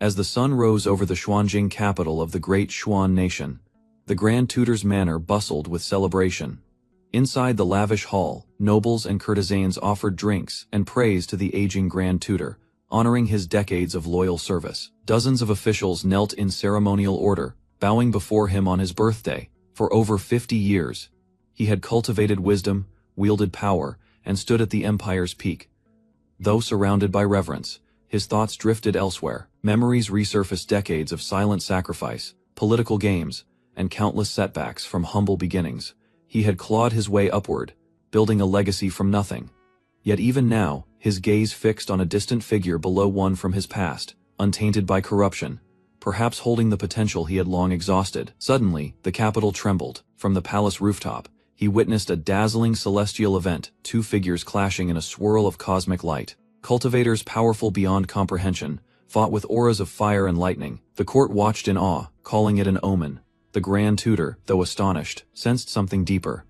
As the sun rose over the Xuanjing capital of the great Xuan nation, the Grand Tutor's manor bustled with celebration. Inside the lavish hall, nobles and courtesans offered drinks and praise to the aging Grand Tutor, honoring his decades of loyal service. Dozens of officials knelt in ceremonial order, bowing before him on his birthday. For over 50 years, he had cultivated wisdom, wielded power, and stood at the empire's peak. Though surrounded by reverence, his thoughts drifted elsewhere. Memories resurfaced decades of silent sacrifice, political games, and countless setbacks from humble beginnings. He had clawed his way upward, building a legacy from nothing. Yet even now, his gaze fixed on a distant figure below one from his past, untainted by corruption, perhaps holding the potential he had long exhausted. Suddenly, the capital trembled. From the palace rooftop, he witnessed a dazzling celestial event, two figures clashing in a swirl of cosmic light. Cultivators powerful beyond comprehension, fought with auras of fire and lightning. The court watched in awe, calling it an omen. The Grand Tutor, though astonished, sensed something deeper.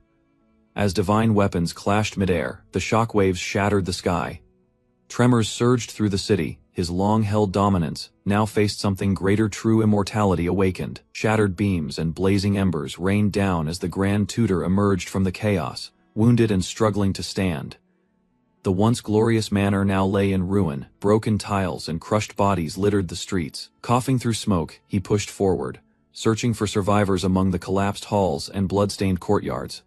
As divine weapons clashed midair, the shockwaves shattered the sky. Tremors surged through the city. His long-held dominance now faced something greater. True immortality awakened. Shattered beams and blazing embers rained down as the Grand Tutor emerged from the chaos, wounded and struggling to stand. The once glorious manor now lay in ruin. Broken tiles and crushed bodies littered the streets. Coughing through smoke, he pushed forward, searching for survivors among the collapsed halls and blood-stained courtyards.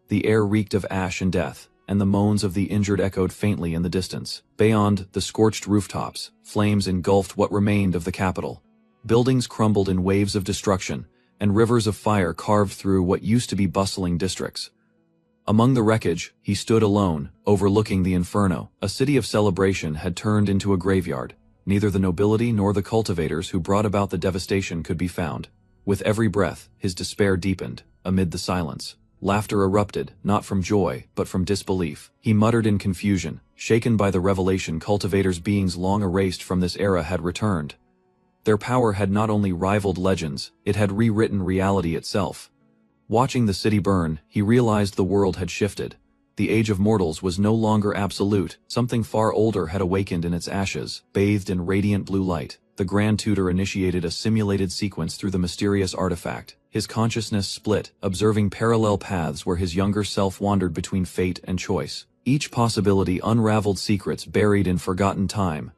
The air reeked of ash and death, and the moans of the injured echoed faintly in the distance. Beyond the scorched rooftops, flames engulfed what remained of the capital. Buildings crumbled in waves of destruction, and rivers of fire carved through what used to be bustling districts. Among the wreckage, he stood alone, overlooking the inferno. A city of celebration had turned into a graveyard. Neither the nobility nor the cultivators who brought about the devastation could be found. With every breath, his despair deepened. Amid the silence, laughter erupted, not from joy, but from disbelief. He muttered in confusion, shaken by the revelation cultivators' beings long erased from this era had returned. Their power had not only rivaled legends, it had rewritten reality itself. Watching the city burn, he realized the world had shifted. The age of mortals was no longer absolute. Something far older had awakened in its ashes, bathed in radiant blue light. The Grand Tutor initiated a simulated sequence through the mysterious artifact. His consciousness split, observing parallel paths where his younger self wandered between fate and choice. Each possibility unraveled secrets buried in forgotten time.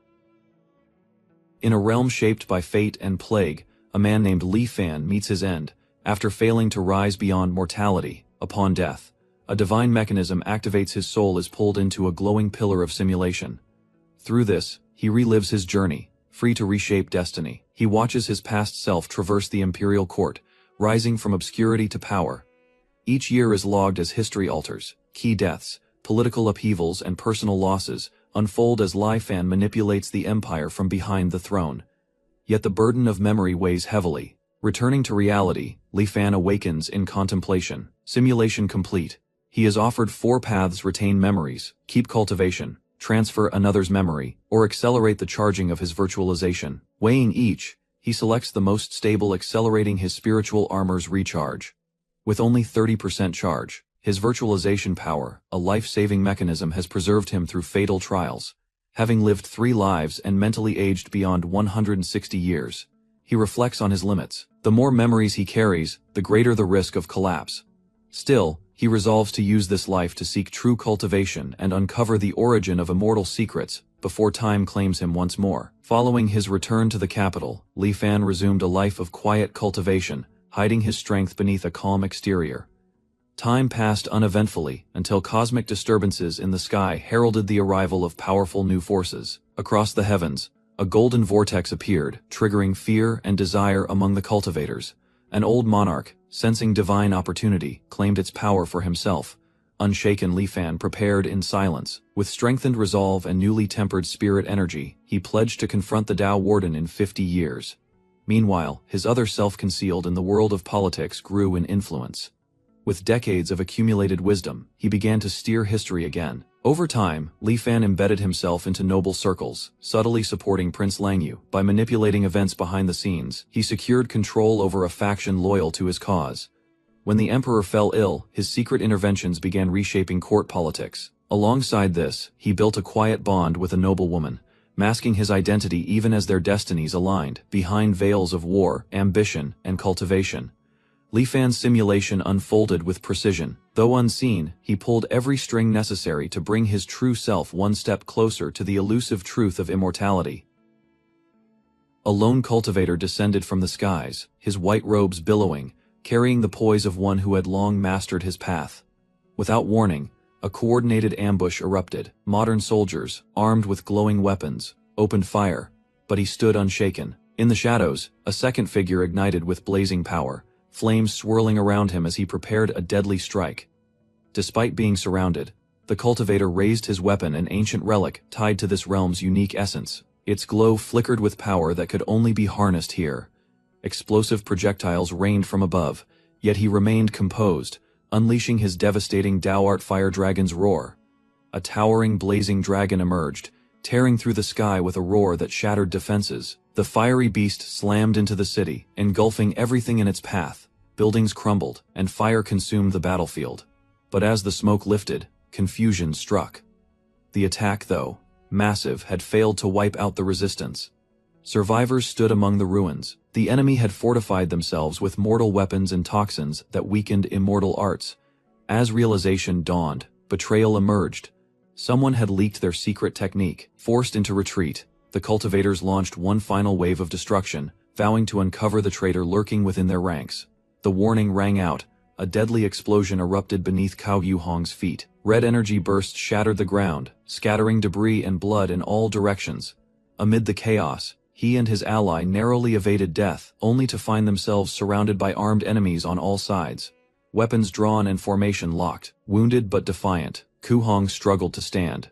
In a realm shaped by fate and plague, a man named Li Fan meets his end. After failing to rise beyond mortality, upon death, a divine mechanism activates. His soul is pulled into a glowing pillar of simulation. Through this, he relives his journey, free to reshape destiny. He watches his past self traverse the imperial court, rising from obscurity to power. Each year is logged as history alters. Key deaths, political upheavals, and personal losses unfold as Li Fan manipulates the empire from behind the throne. Yet the burden of memory weighs heavily. Returning to reality, Li Fan awakens in contemplation. Simulation complete. He is offered 4 paths: retain memories, keep cultivation, transfer another's memory, or accelerate the charging of his virtualization. Weighing each, he selects the most stable, accelerating his spiritual armor's recharge. With only 30% charge, his virtualization power, a life-saving mechanism, has preserved him through fatal trials. Having lived 3 lives and mentally aged beyond 160 years, he reflects on his limits. The more memories he carries, the greater the risk of collapse. Still, he resolves to use this life to seek true cultivation and uncover the origin of immortal secrets before time claims him once more. Following his return to the capital, Li Fan resumed a life of quiet cultivation, hiding his strength beneath a calm exterior. Time passed uneventfully until cosmic disturbances in the sky heralded the arrival of powerful new forces. Across the heavens, a golden vortex appeared, triggering fear and desire among the cultivators. An old monarch, sensing divine opportunity, claimed its power for himself. Unshaken, Li Fan prepared in silence. With strengthened resolve and newly tempered spirit energy, he pledged to confront the Tao Warden in 50 years. Meanwhile, his other self concealed in the world of politics grew in influence. With decades of accumulated wisdom, he began to steer history again. Over time, Li Fan embedded himself into noble circles, subtly supporting Prince Langyu. By manipulating events behind the scenes, he secured control over a faction loyal to his cause. When the emperor fell ill, his secret interventions began reshaping court politics. Alongside this, he built a quiet bond with a noblewoman, masking his identity even as their destinies aligned, behind veils of war, ambition, and cultivation. Li Fan's simulation unfolded with precision. Though unseen, he pulled every string necessary to bring his true self one step closer to the elusive truth of immortality. A lone cultivator descended from the skies, his white robes billowing, carrying the poise of one who had long mastered his path. Without warning, a coordinated ambush erupted. Modern soldiers, armed with glowing weapons, opened fire, but he stood unshaken. In the shadows, a second figure ignited with blazing power, flames swirling around him as he prepared a deadly strike. Despite being surrounded, the cultivator raised his weapon, an ancient relic tied to this realm's unique essence. Its glow flickered with power that could only be harnessed here. Explosive projectiles rained from above, yet he remained composed, unleashing his devastating Tao Art Fire Dragon's roar. A towering blazing dragon emerged, tearing through the sky with a roar that shattered defenses. The fiery beast slammed into the city, engulfing everything in its path. Buildings crumbled, and fire consumed the battlefield. But as the smoke lifted, confusion struck. The attack, though massive, had failed to wipe out the resistance. Survivors stood among the ruins. The enemy had fortified themselves with mortal weapons and toxins that weakened immortal arts. As realization dawned, betrayal emerged. Someone had leaked their secret technique. Forced into retreat, the cultivators launched one final wave of destruction, vowing to uncover the traitor lurking within their ranks. The warning rang out. A deadly explosion erupted beneath Cao Yuhong's feet. Red energy bursts shattered the ground, scattering debris and blood in all directions. Amid the chaos, he and his ally narrowly evaded death, only to find themselves surrounded by armed enemies on all sides. Weapons drawn and formation locked. Wounded but defiant, Ku Hong struggled to stand.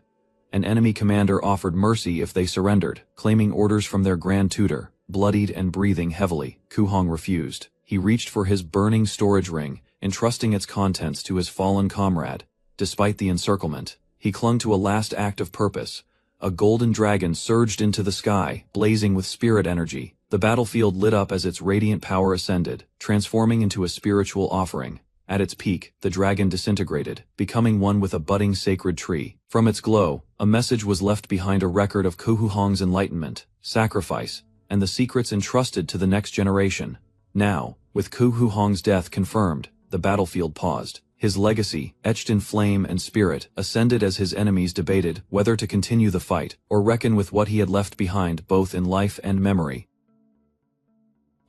An enemy commander offered mercy if they surrendered, claiming orders from their grand tutor. Bloodied and breathing heavily, Ku Hong refused. He reached for his burning storage ring, entrusting its contents to his fallen comrade. Despite the encirclement, he clung to a last act of purpose. A golden dragon surged into the sky, blazing with spirit energy. The battlefield lit up as its radiant power ascended, transforming into a spiritual offering. At its peak, the dragon disintegrated, becoming one with a budding sacred tree. From its glow, a message was left behind, a record of Ku Hong's enlightenment, sacrifice, and the secrets entrusted to the next generation. Now, with Ku Hong's death confirmed, the battlefield paused. His legacy, etched in flame and spirit, ascended as his enemies debated whether to continue the fight or reckon with what he had left behind, both in life and memory.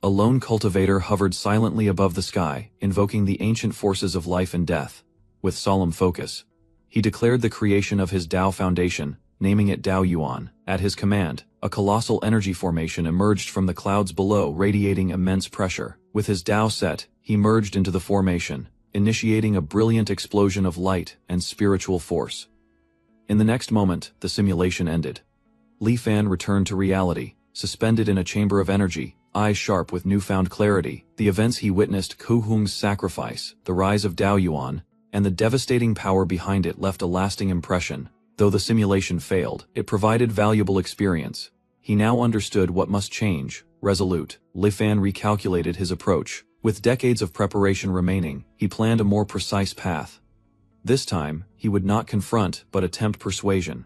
A lone cultivator hovered silently above the sky, invoking the ancient forces of life and death. With solemn focus, he declared the creation of his Tao Foundation, naming it Tao Yuan. At his command, a colossal energy formation emerged from the clouds below, radiating immense pressure. With his Tao set, he merged into the formation, initiating a brilliant explosion of light and spiritual force. In the next moment, the simulation ended. Li Fan returned to reality, suspended in a chamber of energy, eyes sharp with newfound clarity. The events he witnessed, Ku Hong's sacrifice, the rise of Tao Yuan, and the devastating power behind it left a lasting impression. Though the simulation failed, it provided valuable experience. He now understood what must change. Resolute, Li Fan recalculated his approach. With decades of preparation remaining, he planned a more precise path. This time, he would not confront but attempt persuasion.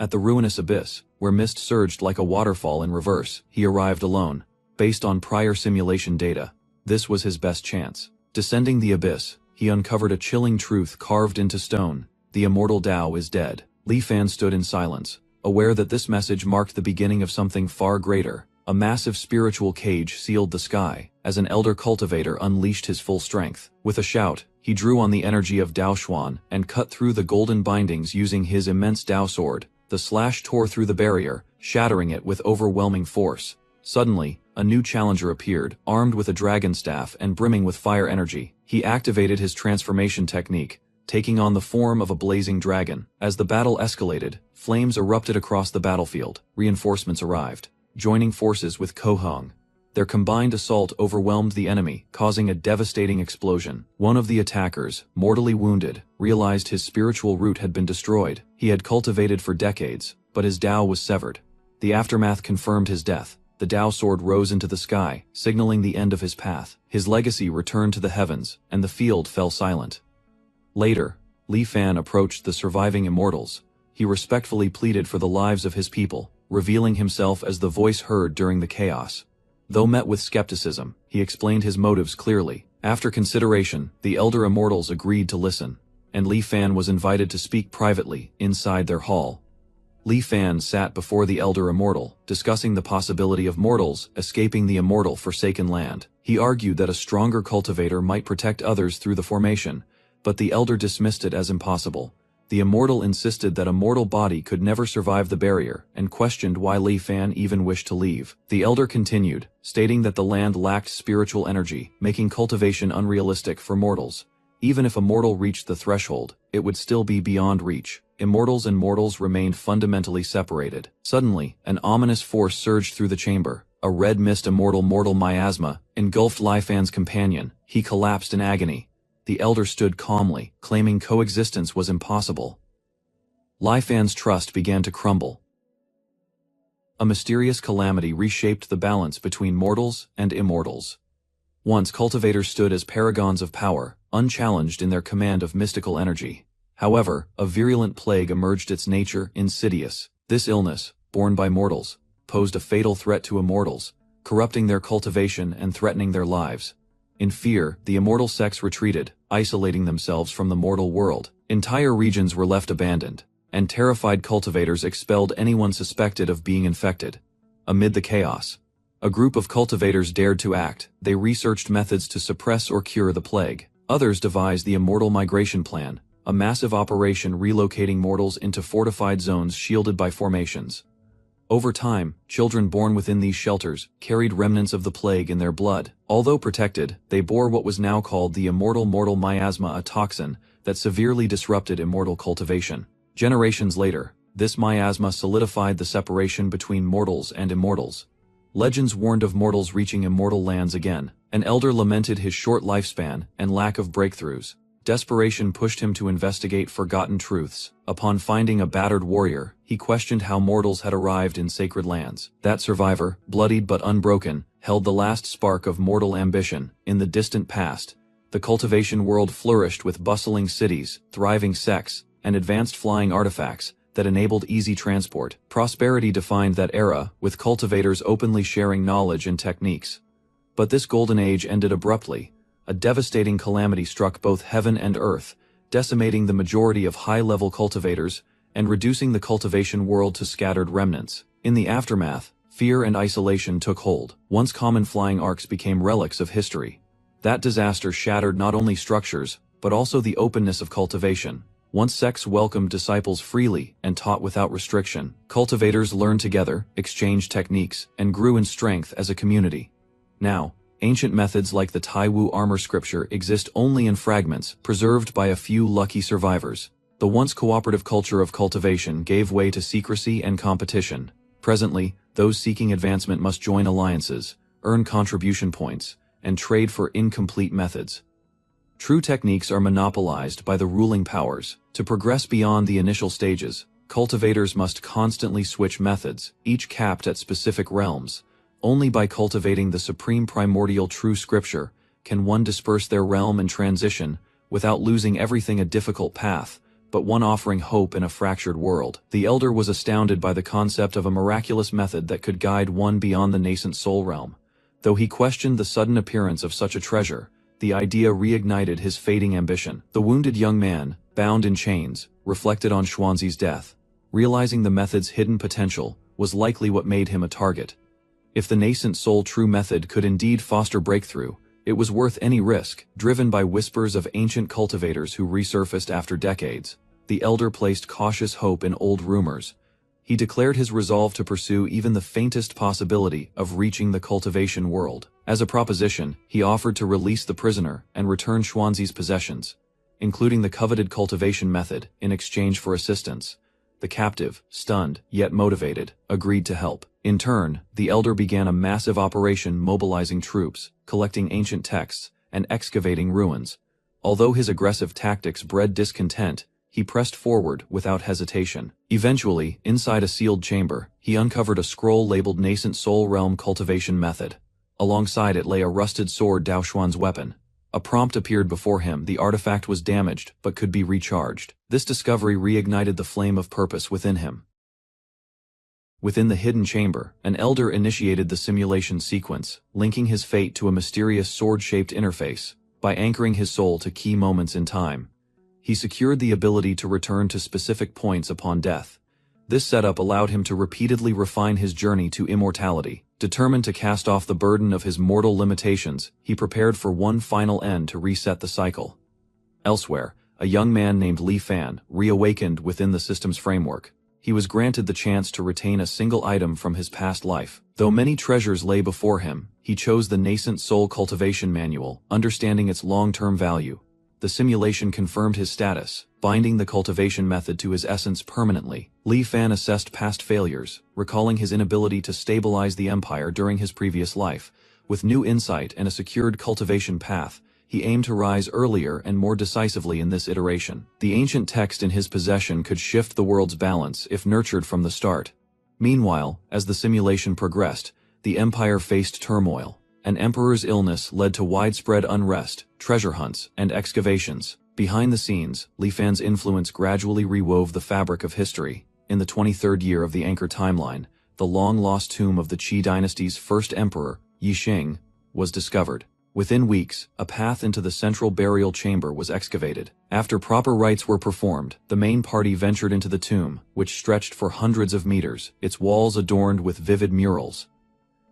At the ruinous abyss, where mist surged like a waterfall in reverse, he arrived alone. Based on prior simulation data, this was his best chance. Descending the abyss, he uncovered a chilling truth carved into stone. The immortal Tao is dead. Li Fan stood in silence, aware that this message marked the beginning of something far greater. A massive spiritual cage sealed the sky, as an elder cultivator unleashed his full strength. With a shout, he drew on the energy of Tao Xuan and cut through the golden bindings using his immense Tao sword. The slash tore through the barrier, shattering it with overwhelming force. Suddenly, a new challenger appeared, armed with a dragon staff and brimming with fire energy. He activated his transformation technique, taking on the form of a blazing dragon. As the battle escalated, flames erupted across the battlefield. Reinforcements arrived, joining forces with Ku Hong. Their combined assault overwhelmed the enemy, causing a devastating explosion. One of the attackers, mortally wounded, realized his spiritual root had been destroyed. He had cultivated for decades, but his Tao was severed. The aftermath confirmed his death. The Tao sword rose into the sky, signaling the end of his path. His legacy returned to the heavens, and the field fell silent. Later, Li Fan approached the surviving immortals. He respectfully pleaded for the lives of his people, revealing himself as the voice heard during the chaos. Though met with skepticism, he explained his motives clearly. After consideration, the elder immortals agreed to listen, and Li Fan was invited to speak privately inside their hall. Li Fan sat before the elder immortal, discussing the possibility of mortals escaping the immortal forsaken land. He argued that a stronger cultivator might protect others through the formation, but the elder dismissed it as impossible. The immortal insisted that a mortal body could never survive the barrier, and questioned why Li Fan even wished to leave. The elder continued, stating that the land lacked spiritual energy, making cultivation unrealistic for mortals. Even if a mortal reached the threshold, it would still be beyond reach. Immortals and mortals remained fundamentally separated. Suddenly, an ominous force surged through the chamber. A red mist mortal miasma engulfed Li Fan's companion. He collapsed in agony. The elder stood calmly, claiming coexistence was impossible. Li Fan's trust began to crumble. A mysterious calamity reshaped the balance between mortals and immortals. Once cultivators stood as paragons of power, unchallenged in their command of mystical energy. However, a virulent plague emerged, its nature insidious. This illness, born by mortals, posed a fatal threat to immortals, corrupting their cultivation and threatening their lives. In fear, the immortal sects retreated, isolating themselves from the mortal world. Entire regions were left abandoned, and terrified cultivators expelled anyone suspected of being infected. Amid the chaos, a group of cultivators dared to act. They researched methods to suppress or cure the plague. Others devised the Immortal Migration Plan, a massive operation relocating mortals into fortified zones shielded by formations. Over time, children born within these shelters carried remnants of the plague in their blood. Although protected, they bore what was now called the immortal mortal miasma, a toxin that severely disrupted immortal cultivation. Generations later, this miasma solidified the separation between mortals and immortals. Legends warned of mortals reaching immortal lands again. An elder lamented his short lifespan and lack of breakthroughs. Desperation pushed him to investigate forgotten truths. Upon finding a battered warrior, he questioned how mortals had arrived in sacred lands. That survivor, bloodied but unbroken, held the last spark of mortal ambition. In the distant past, the cultivation world flourished with bustling cities, thriving sects, and advanced flying artifacts that enabled easy transport. Prosperity defined that era, with cultivators openly sharing knowledge and techniques. But this golden age ended abruptly. A devastating calamity struck both heaven and earth, decimating the majority of high-level cultivators and reducing the cultivation world to scattered remnants. In the aftermath, fear and isolation took hold. Once common flying arcs became relics of history. That disaster shattered not only structures, but also the openness of cultivation. Once sects welcomed disciples freely and taught without restriction, cultivators learned together, exchanged techniques, and grew in strength as a community. Now, ancient methods like the Taiwu armor scripture exist only in fragments, preserved by a few lucky survivors. The once cooperative culture of cultivation gave way to secrecy and competition. Presently, those seeking advancement must join alliances, earn contribution points, and trade for incomplete methods. True techniques are monopolized by the ruling powers. To progress beyond the initial stages, cultivators must constantly switch methods, each capped at specific realms. Only by cultivating the supreme primordial true scripture can one disperse their realm and transition without losing everything. A difficult path, but one offering hope in a fractured world. The elder was astounded by the concept of a miraculous method that could guide one beyond the nascent soul realm. Though he questioned the sudden appearance of such a treasure, the idea reignited his fading ambition. The wounded young man, bound in chains, reflected on Xuanzi's death. Realizing the method's hidden potential was likely what made him a target. If the nascent soul true method could indeed foster breakthrough, it was worth any risk. Driven by whispers of ancient cultivators who resurfaced after decades, the elder placed cautious hope in old rumors. He declared his resolve to pursue even the faintest possibility of reaching the cultivation world. As a proposition, he offered to release the prisoner and return Xuanzi's possessions, including the coveted cultivation method, in exchange for assistance. The captive, stunned, yet motivated, agreed to help. In turn, the elder began a massive operation mobilizing troops, collecting ancient texts, and excavating ruins. Although his aggressive tactics bred discontent, he pressed forward without hesitation. Eventually, inside a sealed chamber, he uncovered a scroll labeled Nascent Soul Realm Cultivation Method. Alongside it lay a rusted sword, Dao Xuan's weapon. A prompt appeared before him. The artifact was damaged, but could be recharged. This discovery reignited the flame of purpose within him. Within the hidden chamber, an elder initiated the simulation sequence, linking his fate to a mysterious sword-shaped interface. By anchoring his soul to key moments in time, he secured the ability to return to specific points upon death. This setup allowed him to repeatedly refine his journey to immortality. Determined to cast off the burden of his mortal limitations, he prepared for one final end to reset the cycle. Elsewhere, a young man named Li Fan reawakened within the system's framework. He was granted the chance to retain a single item from his past life. Though many treasures lay before him, he chose the nascent soul cultivation manual, understanding its long-term value. The simulation confirmed his status, binding the cultivation method to his essence permanently. Li Fan assessed past failures, recalling his inability to stabilize the empire during his previous life. With new insight and a secured cultivation path, he aimed to rise earlier and more decisively in this iteration. The ancient text in his possession could shift the world's balance if nurtured from the start. Meanwhile, as the simulation progressed, the empire faced turmoil. An emperor's illness led to widespread unrest, treasure hunts, and excavations. Behind the scenes, Li Fan's influence gradually rewove the fabric of history. In the 23rd year of the Anchor timeline, the long-lost tomb of the Qi dynasty's first emperor, Yi Xing, was discovered. Within weeks, a path into the central burial chamber was excavated. After proper rites were performed, the main party ventured into the tomb, which stretched for hundreds of meters, its walls adorned with vivid murals.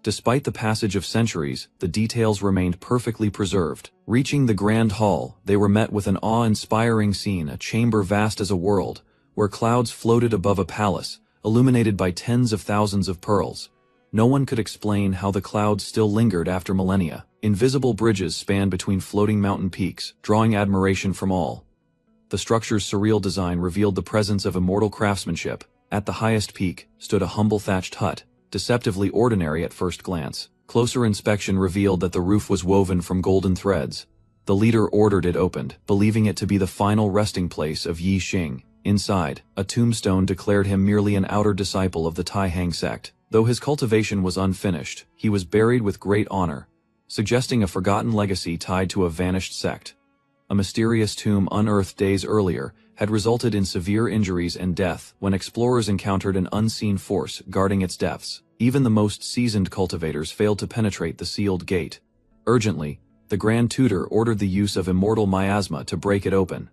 Despite the passage of centuries, the details remained perfectly preserved. Reaching the Grand Hall, they were met with an awe-inspiring scene, a chamber vast as a world, where clouds floated above a palace, illuminated by tens of thousands of pearls. No one could explain how the clouds still lingered after millennia. Invisible bridges spanned between floating mountain peaks, drawing admiration from all. The structure's surreal design revealed the presence of immortal craftsmanship. At the highest peak stood a humble thatched hut, deceptively ordinary at first glance. Closer inspection revealed that the roof was woven from golden threads. The leader ordered it opened, believing it to be the final resting place of Yi Xing. Inside, a tombstone declared him merely an outer disciple of the Taihang sect. Though his cultivation was unfinished, he was buried with great honor, suggesting a forgotten legacy tied to a vanished sect. A mysterious tomb unearthed days earlier had resulted in severe injuries and death when explorers encountered an unseen force guarding its depths. Even the most seasoned cultivators failed to penetrate the sealed gate. Urgently, the Grand Tutor ordered the use of immortal miasma to break it open.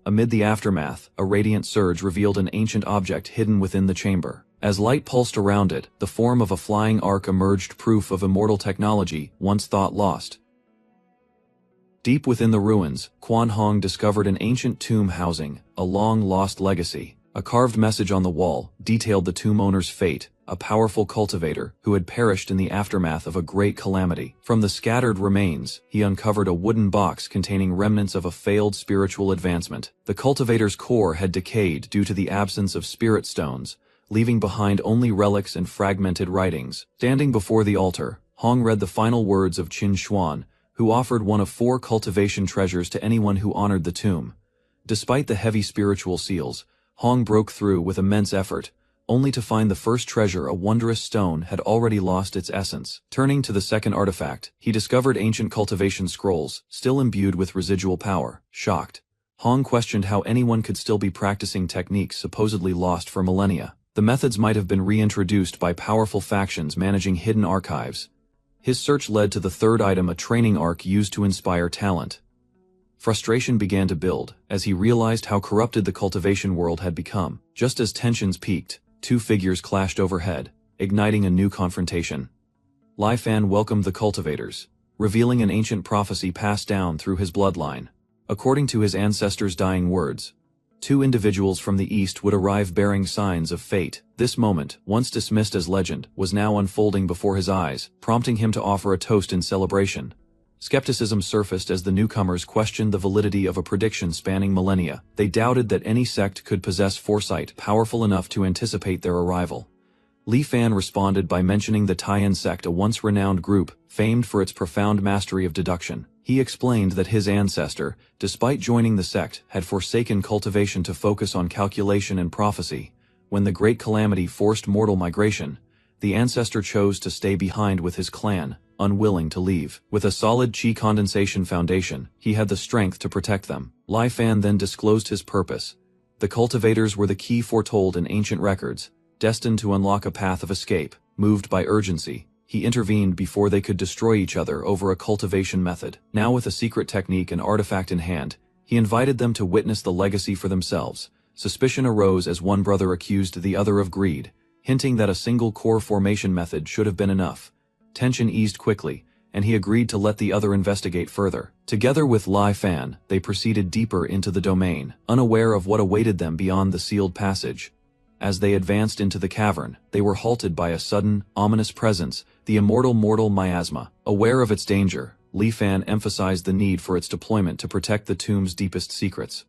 Amid the aftermath, a radiant surge revealed an ancient object hidden within the chamber. As light pulsed around it, the form of a flying ark emerged, proof of immortal technology once thought lost. Deep within the ruins, Quan Hong discovered an ancient tomb housing a long-lost legacy. A carved message on the wall detailed the tomb owner's fate, a powerful cultivator who had perished in the aftermath of a great calamity. From the scattered remains, he uncovered a wooden box containing remnants of a failed spiritual advancement. The cultivator's core had decayed due to the absence of spirit stones, leaving behind only relics and fragmented writings. Standing before the altar, Hong read the final words of Qin Xuan, who offered one of 4 cultivation treasures to anyone who honored the tomb. Despite the heavy spiritual seals, Hong broke through with immense effort, only to find the first treasure, a wondrous stone, had already lost its essence. Turning to the second artifact, he discovered ancient cultivation scrolls, still imbued with residual power. Shocked, Hong questioned how anyone could still be practicing techniques supposedly lost for millennia. The methods might have been reintroduced by powerful factions managing hidden archives. His search led to the third item, a training arc used to inspire talent. Frustration began to build as he realized how corrupted the cultivation world had become. Just as tensions peaked, 2 figures clashed overhead, igniting a new confrontation. Li Fan welcomed the cultivators, revealing an ancient prophecy passed down through his bloodline. According to his ancestors' dying words, 2 individuals from the east would arrive bearing signs of fate. This moment, once dismissed as legend, was now unfolding before his eyes, prompting him to offer a toast in celebration. Skepticism surfaced as the newcomers questioned the validity of a prediction spanning millennia. They doubted that any sect could possess foresight powerful enough to anticipate their arrival. Li Fan responded by mentioning the Taiyan sect, a once renowned group, famed for its profound mastery of deduction. He explained that his ancestor, despite joining the sect, had forsaken cultivation to focus on calculation and prophecy. When the Great Calamity forced mortal migration, the ancestor chose to stay behind with his clan, unwilling to leave. With a solid Qi condensation foundation, he had the strength to protect them. Li Fan then disclosed his purpose. The cultivators were the key foretold in ancient records, destined to unlock a path of escape. Moved by urgency, he intervened before they could destroy each other over a cultivation method. Now with a secret technique and artifact in hand, he invited them to witness the legacy for themselves. Suspicion arose as one brother accused the other of greed, hinting that a single core formation method should have been enough. Tension eased quickly, and he agreed to let the other investigate further. Together with Lai Fan, they proceeded deeper into the domain, unaware of what awaited them beyond the sealed passage. As they advanced into the cavern, they were halted by a sudden, ominous presence, the immortal mortal miasma. Aware of its danger, Li Fan emphasized the need for its deployment to protect the tomb's deepest secrets.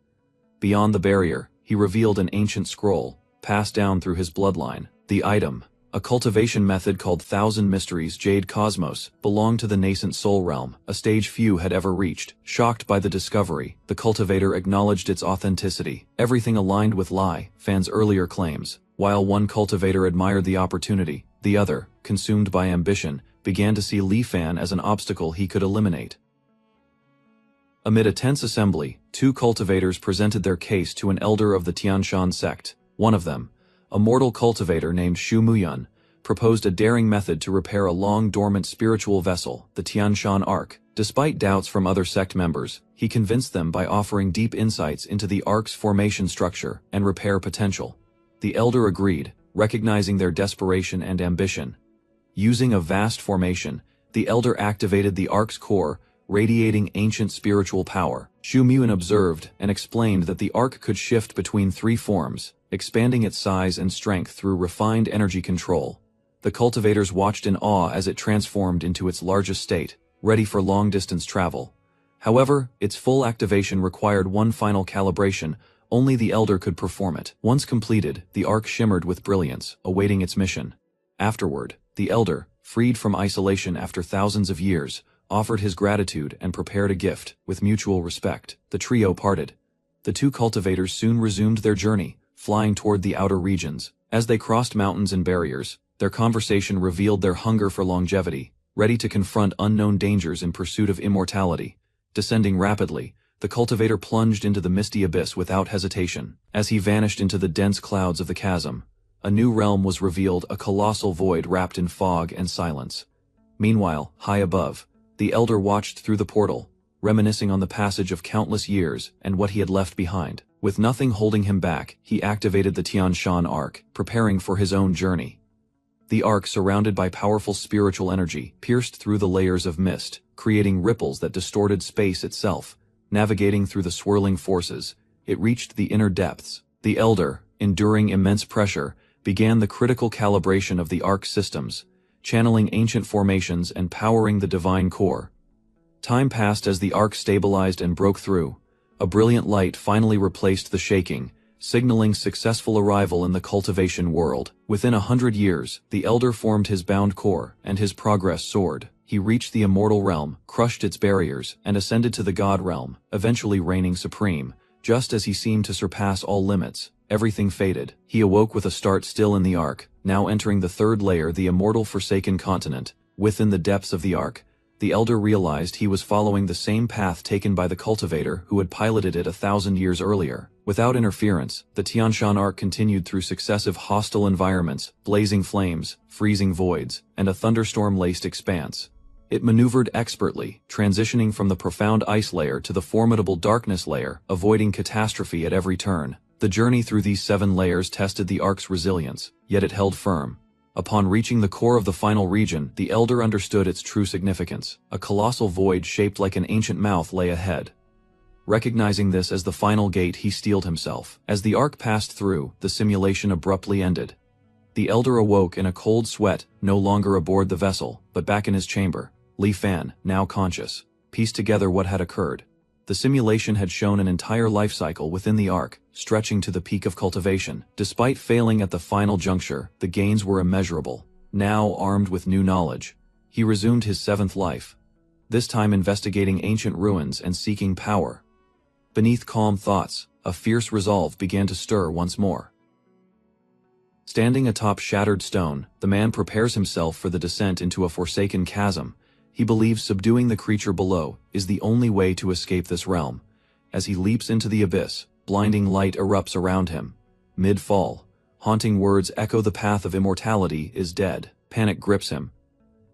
Beyond the barrier, he revealed an ancient scroll, passed down through his bloodline. The item, a cultivation method called Thousand Mysteries Jade Cosmos, belonged to the nascent soul realm, a stage few had ever reached. Shocked by the discovery, the cultivator acknowledged its authenticity. Everything aligned with Lai Fan's earlier claims. While one cultivator admired the opportunity, the other, consumed by ambition, began to see Li Fan as an obstacle he could eliminate. Amid a tense assembly, two cultivators presented their case to an elder of the Tianshan sect. One of them, a mortal cultivator named Shu Muyun, proposed a daring method to repair a long-dormant spiritual vessel, the Tianshan Ark. Despite doubts from other sect members, he convinced them by offering deep insights into the Ark's formation structure and repair potential. The elder agreed, recognizing their desperation and ambition. Using a vast formation, the elder activated the Ark's core, radiating ancient spiritual power. Shu Muyun observed and explained that the Ark could shift between three forms, expanding its size and strength through refined energy control. The cultivators watched in awe as it transformed into its largest state, ready for long-distance travel. However, its full activation required one final calibration. Only the elder could perform it. Once completed, the Ark shimmered with brilliance, awaiting its mission. Afterward, the elder, freed from isolation after thousands of years, offered his gratitude and prepared a gift. With mutual respect, the trio parted. The two cultivators soon resumed their journey, flying toward the outer regions. As they crossed mountains and barriers, their conversation revealed their hunger for longevity, ready to confront unknown dangers in pursuit of immortality. Descending rapidly, the cultivator plunged into the misty abyss without hesitation. As he vanished into the dense clouds of the chasm, a new realm was revealed, a colossal void wrapped in fog and silence. Meanwhile, high above, the elder watched through the portal, reminiscing on the passage of countless years and what he had left behind. With nothing holding him back, he activated the Tianshan Ark, preparing for his own journey. The Ark, surrounded by powerful spiritual energy, pierced through the layers of mist, creating ripples that distorted space itself. Navigating through the swirling forces, it reached the inner depths. The elder, enduring immense pressure, began the critical calibration of the Ark systems, channeling ancient formations and powering the divine core. Time passed as the Ark stabilized and broke through. A brilliant light finally replaced the shaking, signaling successful arrival in the cultivation world. Within 100 years, the elder formed his bound core, and his progress soared. He reached the immortal realm, crushed its barriers, and ascended to the god realm, eventually reigning supreme. Just as he seemed to surpass all limits, everything faded. He awoke with a start still in the Ark, now entering the third layer, the immortal forsaken continent. Within the depths of the Ark, the elder realized he was following the same path taken by the cultivator who had piloted it 1,000 years earlier. Without interference, the Tianshan Ark continued through successive hostile environments, blazing flames, freezing voids, and a thunderstorm-laced expanse. It maneuvered expertly, transitioning from the profound ice layer to the formidable darkness layer, avoiding catastrophe at every turn. The journey through these 7 layers tested the Ark's resilience, yet it held firm. Upon reaching the core of the final region, the elder understood its true significance. A colossal void shaped like an ancient mouth lay ahead. Recognizing this as the final gate, he steeled himself. As the Ark passed through, the simulation abruptly ended. The elder awoke in a cold sweat, no longer aboard the vessel, but back in his chamber. Li Fan, now conscious, pieced together what had occurred. The simulation had shown an entire life cycle within the Ark, stretching to the peak of cultivation. Despite failing at the final juncture, the gains were immeasurable. Now armed with new knowledge, he resumed his 7th life, this time investigating ancient ruins and seeking power. Beneath calm thoughts, a fierce resolve began to stir once more. Standing atop shattered stone, the man prepares himself for the descent into a forsaken chasm. He believes subduing the creature below is the only way to escape this realm. As he leaps into the abyss, blinding light erupts around him. Mid-fall, Haunting words echo the path of immortality is dead. Panic grips him.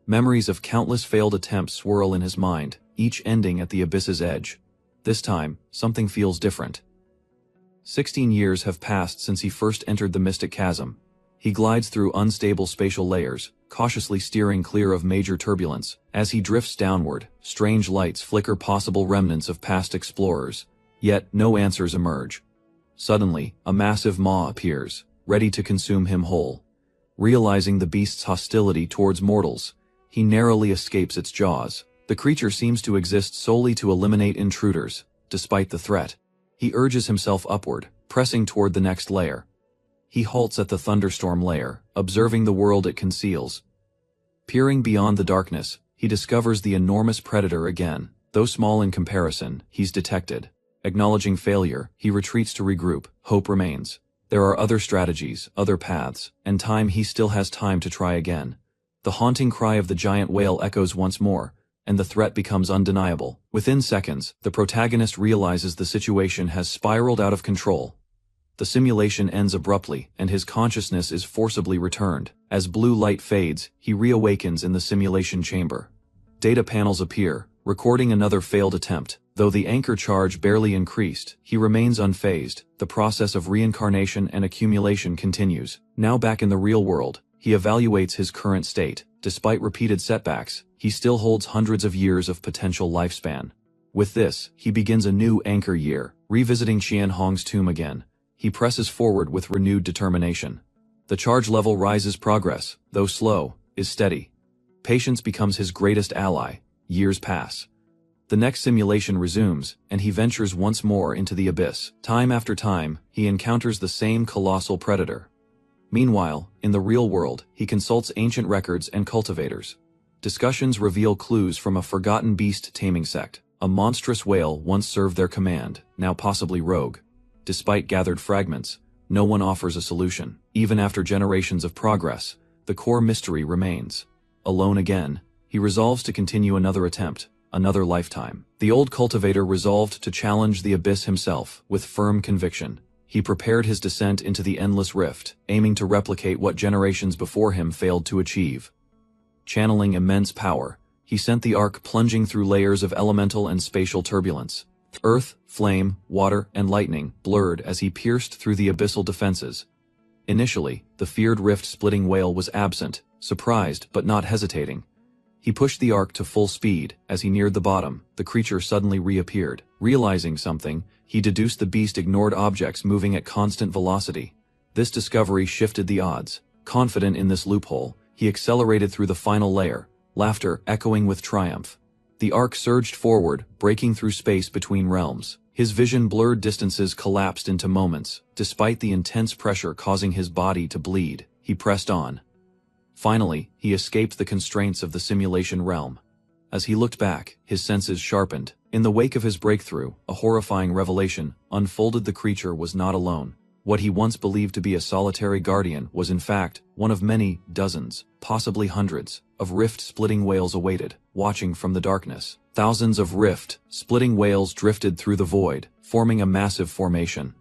Memories of countless failed attempts swirl in his mind, each ending at the abyss's edge. This time, something feels different. 16 years have passed since he first entered the mystic chasm. He glides through unstable spatial layers, cautiously steering clear of major turbulence. As he drifts downward, strange lights flicker possible remnants of past explorers. Yet, no answers emerge. Suddenly, a massive maw appears, ready to consume him whole. Realizing the beast's hostility towards mortals, he narrowly escapes its jaws. The creature seems to exist solely to eliminate intruders. Despite the threat, he urges himself upward, pressing toward the next layer. He halts at the thunderstorm layer, observing the world it conceals. Peering beyond the darkness, he discovers the enormous predator again. Though small in comparison, he's detected. Acknowledging failure, he retreats to regroup. Hope remains. There are other strategies, other paths, and he still has time to try again. The haunting cry of the giant whale echoes once more, and the threat becomes undeniable. Within seconds, the protagonist realizes the situation has spiraled out of control. The simulation ends abruptly, and his consciousness is forcibly returned. As blue light fades, he reawakens in the simulation chamber. Data panels appear, recording another failed attempt. Though the anchor charge barely increased, he remains unfazed. The process of reincarnation and accumulation continues. Now back in the real world, he evaluates his current state. Despite repeated setbacks, he still holds hundreds of years of potential lifespan. With this, he begins a new anchor year, revisiting Qianhong's tomb again. He presses forward with renewed determination. The charge level rises. Progress, though slow, is steady. Patience becomes his greatest ally. Years pass. The next simulation resumes, and he ventures once more into the abyss. Time after time, he encounters the same colossal predator. Meanwhile, in the real world, he consults ancient records and cultivators. Discussions reveal clues from a forgotten beast taming sect. A monstrous whale once served their command, now possibly rogue. Despite gathered fragments, no one offers a solution. Even after generations of progress, the core mystery remains. Alone again, he resolves to continue another attempt, another lifetime. The old cultivator resolved to challenge the abyss himself, with firm conviction. He prepared his descent into the endless rift, aiming to replicate what generations before him failed to achieve. Channeling immense power, he sent the ark plunging through layers of elemental and spatial turbulence. Earth, flame, water, and lightning blurred as he pierced through the abyssal defenses. Initially, the feared rift-splitting whale was absent, surprised but not hesitating. He pushed the ark to full speed. As he neared the bottom, the creature suddenly reappeared. Realizing something, he deduced the beast ignored objects moving at constant velocity. This discovery shifted the odds. Confident in this loophole, he accelerated through the final layer, laughter echoing with triumph. The ark surged forward, breaking through space between realms. His vision blurred, distances collapsed into moments. Despite the intense pressure causing his body to bleed, he pressed on. Finally, he escaped the constraints of the simulation realm. As he looked back, his senses sharpened. In the wake of his breakthrough, a horrifying revelation unfolded. The creature was not alone. What he once believed to be a solitary guardian was in fact one of many, dozens, possibly hundreds, of rift-splitting whales awaited, watching from the darkness. Thousands of rift-splitting whales drifted through the void, forming a massive formation.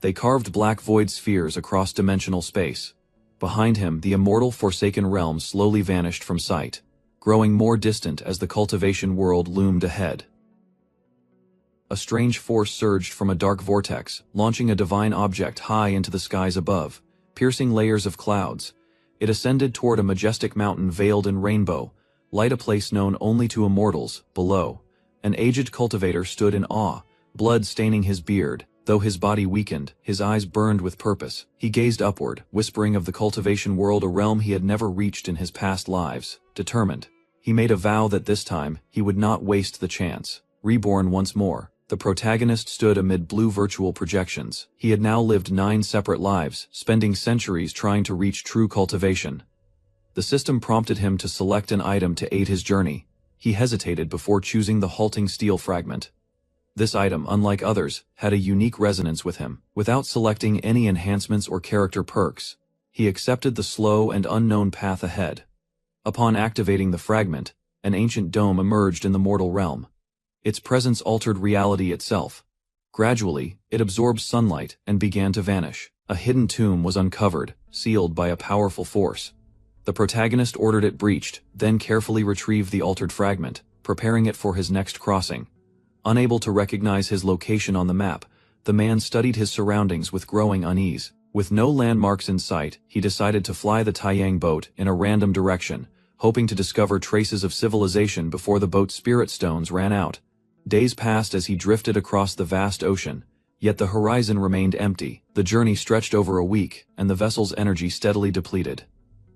They carved black void spheres across dimensional space. Behind him, the immortal Forsaken Realm slowly vanished from sight, growing more distant as the cultivation world loomed ahead. A strange force surged from a dark vortex, launching a divine object high into the skies above, piercing layers of clouds. It ascended toward a majestic mountain veiled in rainbow, light, a place known only to immortals. Below, an aged cultivator stood in awe, blood staining his beard. Though his body weakened, his eyes burned with purpose. He gazed upward, whispering of the cultivation world, a realm he had never reached in his past lives. Determined, he made a vow that this time, he would not waste the chance. Reborn once more, the protagonist stood amid blue virtual projections. He had now lived 9 separate lives, spending centuries trying to reach true cultivation. The system prompted him to select an item to aid his journey. He hesitated before choosing the halting steel fragment. This item, unlike others, had a unique resonance with him. Without selecting any enhancements or character perks, he accepted the slow and unknown path ahead. Upon activating the fragment, an ancient dome emerged in the mortal realm. Its presence altered reality itself. Gradually, it absorbed sunlight and began to vanish. A hidden tomb was uncovered, sealed by a powerful force. The protagonist ordered it breached, then carefully retrieved the altered fragment, preparing it for his next crossing. Unable to recognize his location on the map, the man studied his surroundings with growing unease. With no landmarks in sight, he decided to fly the Taiyang boat in a random direction, hoping to discover traces of civilization before the boat's spirit stones ran out. Days passed as he drifted across the vast ocean, yet the horizon remained empty. The journey stretched over a week, and the vessel's energy steadily depleted.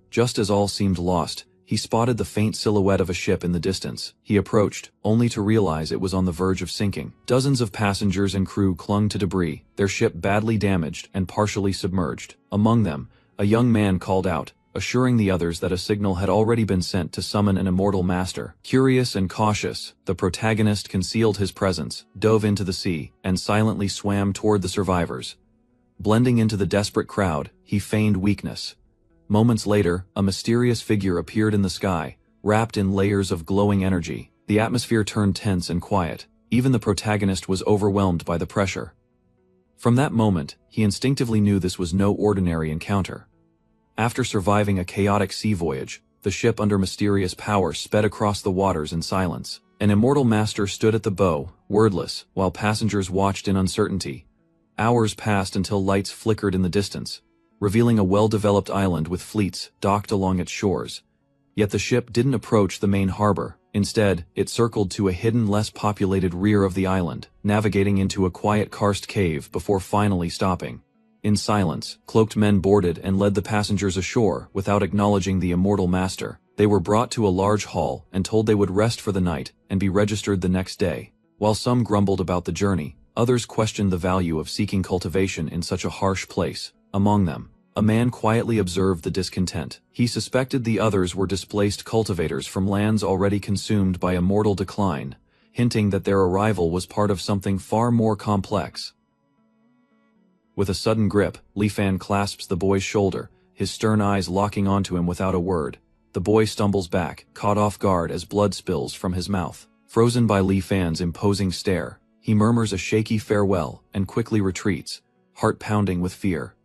Just as all seemed lost, he spotted the faint silhouette of a ship in the distance. He approached, only to realize it was on the verge of sinking. Dozens of passengers and crew clung to debris, their ship badly damaged and partially submerged. Among them, a young man called out, assuring the others that a signal had already been sent to summon an immortal master. Curious and cautious, the protagonist concealed his presence, dove into the sea, and silently swam toward the survivors. Blending into the desperate crowd, he feigned weakness. Moments later, a mysterious figure appeared in the sky, wrapped in layers of glowing energy. The atmosphere turned tense and quiet. Even the protagonist was overwhelmed by the pressure. From that moment, he instinctively knew this was no ordinary encounter. After surviving a chaotic sea voyage, the ship under mysterious power sped across the waters in silence. An immortal master stood at the bow, wordless, while passengers watched in uncertainty. Hours passed until lights flickered in the distance, revealing a well-developed island with fleets docked along its shores. Yet the ship didn't approach the main harbor. Instead, it circled to a hidden, less populated rear of the island, navigating into a quiet karst cave before finally stopping. In silence, cloaked men boarded and led the passengers ashore without acknowledging the immortal master. They were brought to a large hall and told they would rest for the night and be registered the next day. While some grumbled about the journey, others questioned the value of seeking cultivation in such a harsh place. Among them, a man quietly observed the discontent. He suspected the others were displaced cultivators from lands already consumed by immortal decline, hinting that their arrival was part of something far more complex. With a sudden grip, Li Fan clasps the boy's shoulder, his stern eyes locking onto him without a word. The boy stumbles back, caught off guard as blood spills from his mouth. Frozen by Li Fan's imposing stare, he murmurs a shaky farewell and quickly retreats, heart pounding with fear.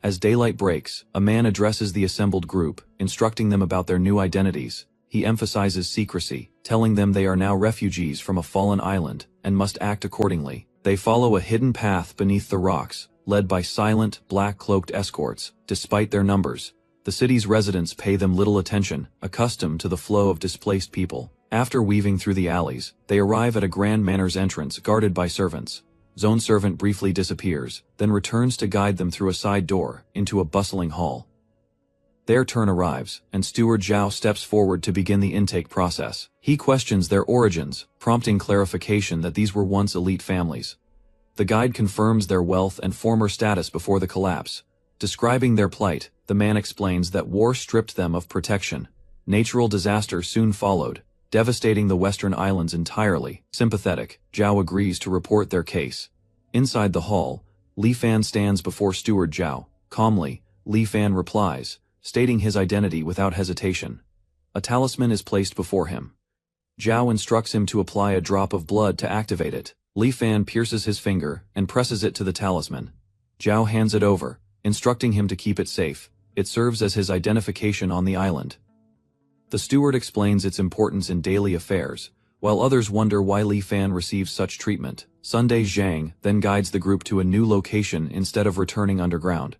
As daylight breaks, a man addresses the assembled group, instructing them about their new identities. He emphasizes secrecy, telling them they are now refugees from a fallen island and must act accordingly. They follow a hidden path beneath the rocks, led by silent, black-cloaked escorts. Despite their numbers, the city's residents pay them little attention, accustomed to the flow of displaced people. After weaving through the alleys, they arrive at a grand manor's entrance guarded by servants. Zone servant briefly disappears, then returns to guide them through a side door, into a bustling hall. Their turn arrives, and Steward Zhao steps forward to begin the intake process. He questions their origins, prompting clarification that these were once elite families. The guide confirms their wealth and former status before the collapse. Describing their plight, the man explains that war stripped them of protection. Natural disaster soon followed, devastating the Western Islands entirely. Sympathetic, Zhao agrees to report their case. Inside the hall, Li Fan stands before Steward Zhao. Calmly, Li Fan replies, stating his identity without hesitation. A talisman is placed before him. Zhao instructs him to apply a drop of blood to activate it. Li Fan pierces his finger and presses it to the talisman. Zhao hands it over, instructing him to keep it safe. It serves as his identification on the island. The steward explains its importance in daily affairs, while others wonder why Li Fan receives such treatment. Sunday Zhang then guides the group to a new location instead of returning underground.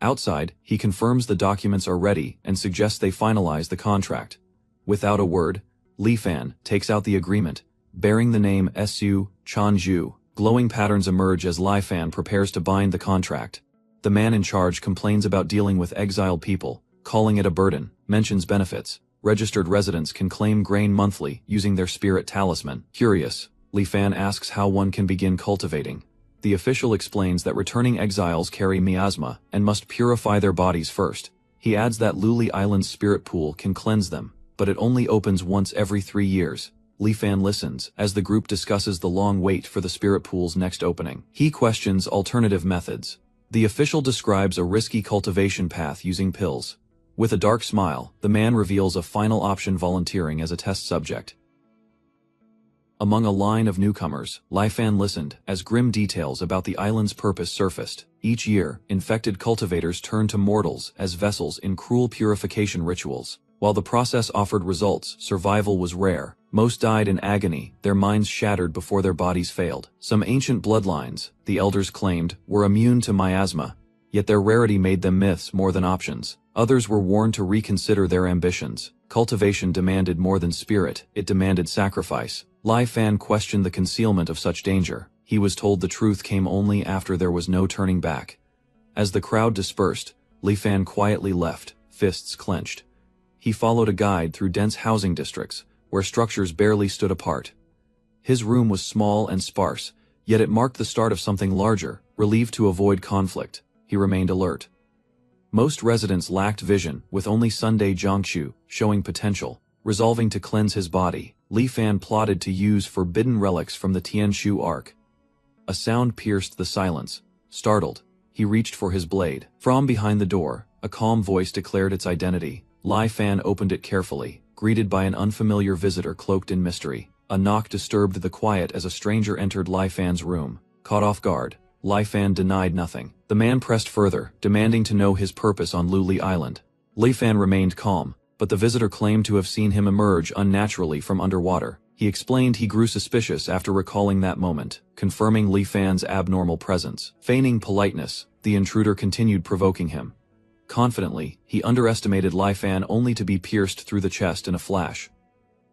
Outside, he confirms the documents are ready and suggests they finalize the contract. Without a word, Li Fan takes out the agreement, bearing the name Su Chanju. Glowing patterns emerge as Li Fan prepares to bind the contract. The man in charge complains about dealing with exiled people, calling it a burden, mentions benefits. Registered residents can claim grain monthly using their spirit talisman. Curious, Li Fan asks how one can begin cultivating. The official explains that returning exiles carry miasma and must purify their bodies first. He adds that Luli Island's spirit pool can cleanse them, but it only opens once every 3 years. Li Fan listens as the group discusses the long wait for the spirit pool's next opening. He questions alternative methods. The official describes a risky cultivation path using pills. With a dark smile, the man reveals a final option: volunteering as a test subject. Among a line of newcomers, Lai Fan listened as grim details about the island's purpose surfaced. Each year, infected cultivators turned to mortals as vessels in cruel purification rituals. While the process offered results, survival was rare. Most died in agony, their minds shattered before their bodies failed. Some ancient bloodlines, the elders claimed, were immune to miasma, yet their rarity made them myths more than options. Others were warned to reconsider their ambitions. Cultivation demanded more than spirit, it demanded sacrifice. Lai Fan questioned the concealment of such danger. He was told the truth came only after there was no turning back. As the crowd dispersed, Li Fan quietly left, fists clenched. He followed a guide through dense housing districts, where structures barely stood apart. His room was small and sparse, yet it marked the start of something larger. Relieved to avoid conflict, he remained alert. Most residents lacked vision, with only Sunday Jiangxu showing potential. Resolving to cleanse his body, Li Fan plotted to use forbidden relics from the Tianshu Ark. A sound pierced the silence. Startled, he reached for his blade. From behind the door, a calm voice declared its identity. Lai Fan opened it carefully, greeted by an unfamiliar visitor cloaked in mystery. A knock disturbed the quiet as a stranger entered Lai Fan's room. Caught off guard, Lai Fan denied nothing. The man pressed further, demanding to know his purpose on Luli Island. Li Fan remained calm, but the visitor claimed to have seen him emerge unnaturally from underwater. He explained he grew suspicious after recalling that moment, confirming Li Fan's abnormal presence. Feigning politeness, the intruder continued provoking him. Confidently, he underestimated Lai Fan only to be pierced through the chest in a flash.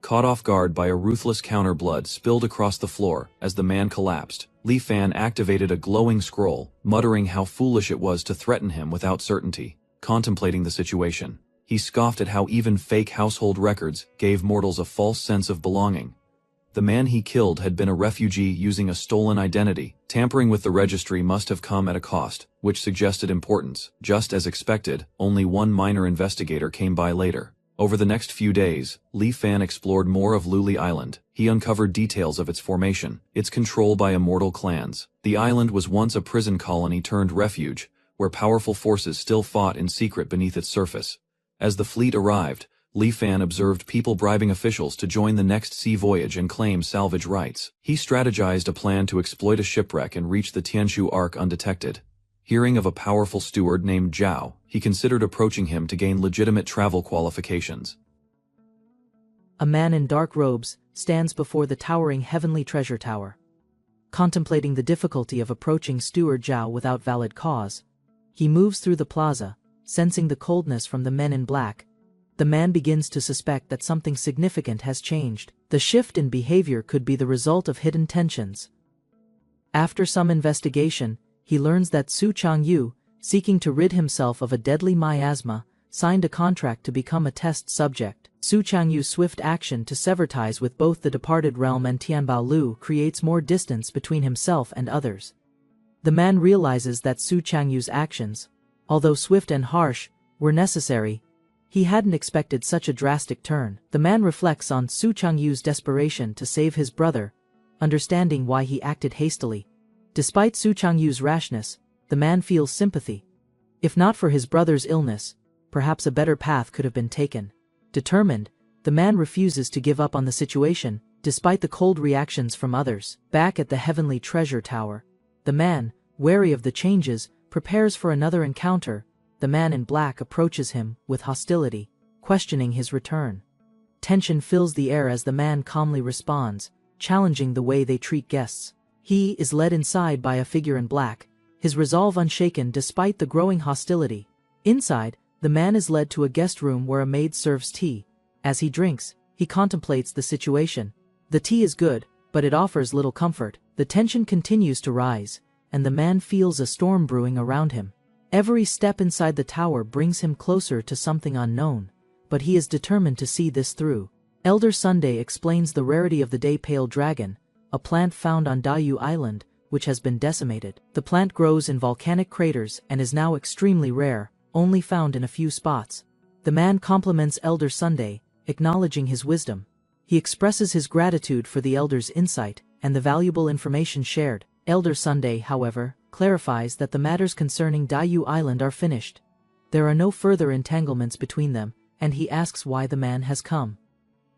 Caught off guard by a ruthless counter, blood spilled across the floor as the man collapsed. Li Fan activated a glowing scroll, muttering how foolish it was to threaten him without certainty. Contemplating the situation, he scoffed at how even fake household records gave mortals a false sense of belonging. The man he killed had been a refugee using a stolen identity. Tampering with the registry must have come at a cost, which suggested importance. Just as expected, only one minor investigator came by later. Over the next few days, Li Fan explored more of Luli Island. He uncovered details of its formation, its control by immortal clans. The island was once a prison colony turned refuge, where powerful forces still fought in secret beneath its surface. As the fleet arrived, Li Fan observed people bribing officials to join the next sea voyage and claim salvage rights. He strategized a plan to exploit a shipwreck and reach the Tianshu Ark undetected. Hearing of a powerful steward named Zhao, he considered approaching him to gain legitimate travel qualifications. A man in dark robes stands before the towering heavenly treasure tower. Contemplating the difficulty of approaching Steward Zhao without valid cause, he moves through the plaza, sensing the coldness from the men in black. The man begins to suspect that something significant has changed. The shift in behavior could be the result of hidden tensions. After some investigation, he learns that Su Changyu, seeking to rid himself of a deadly miasma, signed a contract to become a test subject. Su Changyu's swift action to sever ties with both the departed realm and Tianbao Lu creates more distance between himself and others. The man realizes that Su Changyu's actions, although swift and harsh, were necessary. He hadn't expected such a drastic turn. The man reflects on Su Changyu's desperation to save his brother, understanding why he acted hastily. Despite Su Changyu's rashness, the man feels sympathy. If not for his brother's illness, perhaps a better path could have been taken. Determined, the man refuses to give up on the situation, despite the cold reactions from others. Back at the heavenly treasure tower, the man, wary of the changes, prepares for another encounter. The man in black approaches him with hostility, questioning his return. Tension fills the air as the man calmly responds, challenging the way they treat guests. He is led inside by a figure in black, his resolve unshaken despite the growing hostility. Inside, the man is led to a guest room where a maid serves tea. As he drinks, he contemplates the situation. The tea is good, but it offers little comfort. The tension continues to rise, and the man feels a storm brewing around him. Every step inside the tower brings him closer to something unknown, but he is determined to see this through. Elder Sunday explains the rarity of the day pale dragon, a plant found on Dayu Island, which has been decimated. The plant grows in volcanic craters and is now extremely rare, only found in a few spots. The man compliments Elder Sunday, acknowledging his wisdom. He expresses his gratitude for the elder's insight and the valuable information shared. Elder Sunday, however, clarifies that the matters concerning Dayu Island are finished. There are no further entanglements between them, and he asks why the man has come.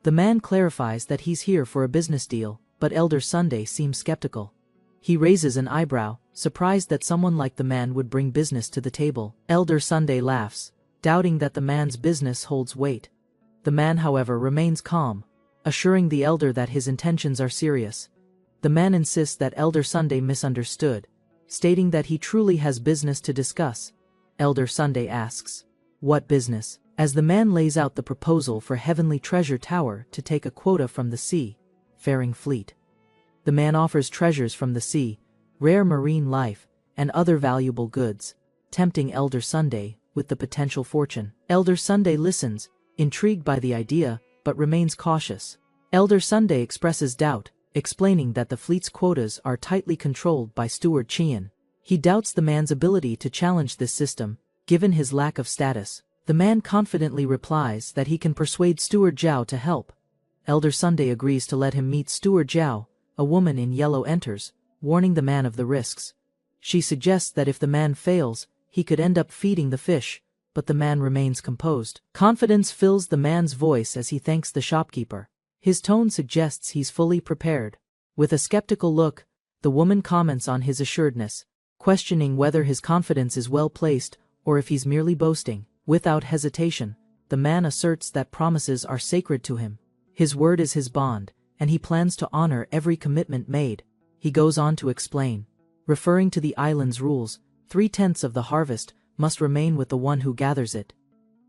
The man clarifies that he's here for a business deal. but Elder Sunday seems skeptical. He raises an eyebrow, surprised that someone like the man would bring business to the table. Elder Sunday laughs, doubting that the man's business holds weight. The man, however, remains calm, assuring the elder that his intentions are serious. The man insists that Elder Sunday misunderstood, stating that he truly has business to discuss. Elder Sunday asks, "What business?" as the man lays out the proposal for Heavenly Treasure Tower to take a quota from the sea-faring fleet. The man offers treasures from the sea, rare marine life, and other valuable goods, tempting Elder Sunday with the potential fortune. Elder Sunday listens, intrigued by the idea, but remains cautious. Elder Sunday expresses doubt, explaining that the fleet's quotas are tightly controlled by Steward Chian. He doubts the man's ability to challenge this system, given his lack of status. The man confidently replies that he can persuade Steward Zhao to help. Elder Sunday agrees to let him meet Steward Zhao. A woman in yellow enters, warning the man of the risks. She suggests that if the man fails, he could end up feeding the fish, but the man remains composed. Confidence fills the man's voice as he thanks the shopkeeper. His tone suggests he's fully prepared. With a skeptical look, the woman comments on his assuredness, questioning whether his confidence is well placed or if he's merely boasting. Without hesitation, the man asserts that promises are sacred to him. His word is his bond, and he plans to honor every commitment made. He goes on to explain, referring to the island's rules, 3/10 of the harvest must remain with the one who gathers it.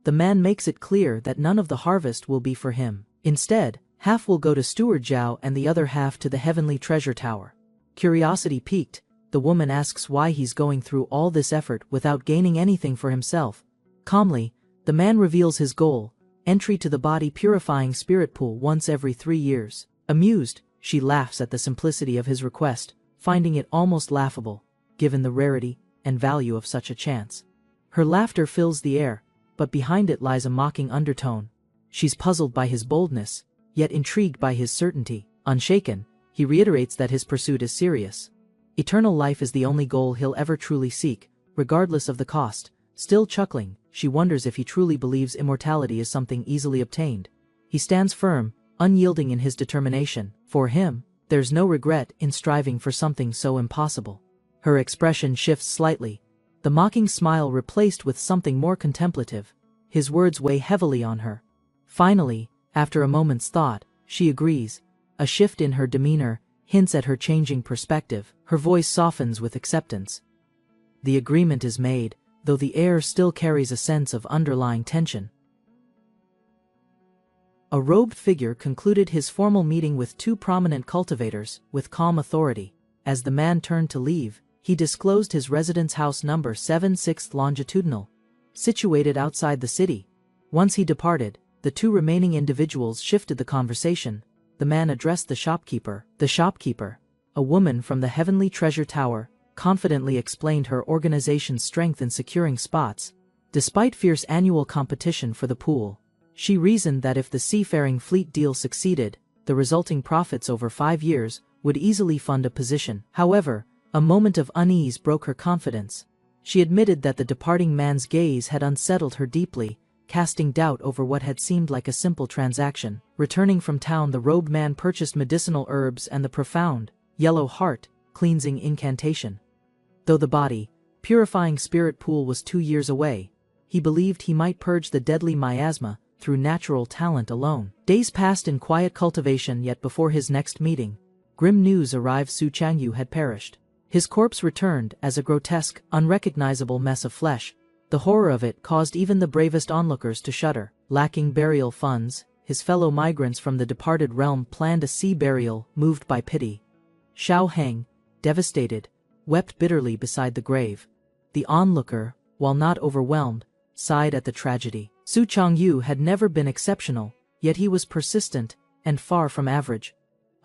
The man makes it clear that none of the harvest will be for him. Instead, half will go to Steward Zhao and the other half to the Heavenly Treasure Tower. Curiosity piqued, the woman asks why he's going through all this effort without gaining anything for himself. Calmly, the man reveals his goal: entry to the body-purifying spirit pool once every 3 years. Amused, she laughs at the simplicity of his request, finding it almost laughable, given the rarity and value of such a chance. Her laughter fills the air, but behind it lies a mocking undertone. She's puzzled by his boldness, yet intrigued by his certainty. Unshaken, he reiterates that his pursuit is serious. Eternal life is the only goal he'll ever truly seek, regardless of the cost. Still chuckling, she wonders if he truly believes immortality is something easily obtained. He stands firm, unyielding in his determination. For him, there's no regret in striving for something so impossible. Her expression shifts slightly, the mocking smile replaced with something more contemplative. His words weigh heavily on her. Finally, after a moment's thought, she agrees. A shift in her demeanor hints at her changing perspective. Her voice softens with acceptance. The agreement is made, though the air still carries a sense of underlying tension. A robed figure concluded his formal meeting with 2 prominent cultivators, with calm authority. As the man turned to leave, he disclosed his residence house number 76 longitudinal, situated outside the city. Once he departed, the 2 remaining individuals shifted the conversation. The man addressed the shopkeeper. The shopkeeper, a woman from the Heavenly Treasure Tower, confidently explained her organization's strength in securing spots. Despite fierce annual competition for the pool, she reasoned that if the seafaring fleet deal succeeded, the resulting profits over 5 years would easily fund a position. However, a moment of unease broke her confidence. She admitted that the departing man's gaze had unsettled her deeply, casting doubt over what had seemed like a simple transaction. Returning from town, the robed man purchased medicinal herbs and the profound, yellow heart, cleansing incantation. Though the body-purifying spirit pool was 2 years away, he believed he might purge the deadly miasma through natural talent alone. Days passed in quiet cultivation, yet before his next meeting, grim news arrived: Su Changyu had perished. His corpse returned as a grotesque, unrecognizable mess of flesh. The horror of it caused even the bravest onlookers to shudder. Lacking burial funds, his fellow migrants from the departed realm planned a sea burial, moved by pity. Xiao Heng, devastated, wept bitterly beside the grave. The onlooker, while not overwhelmed, sighed at the tragedy. Su Changyu had never been exceptional, yet he was persistent and far from average.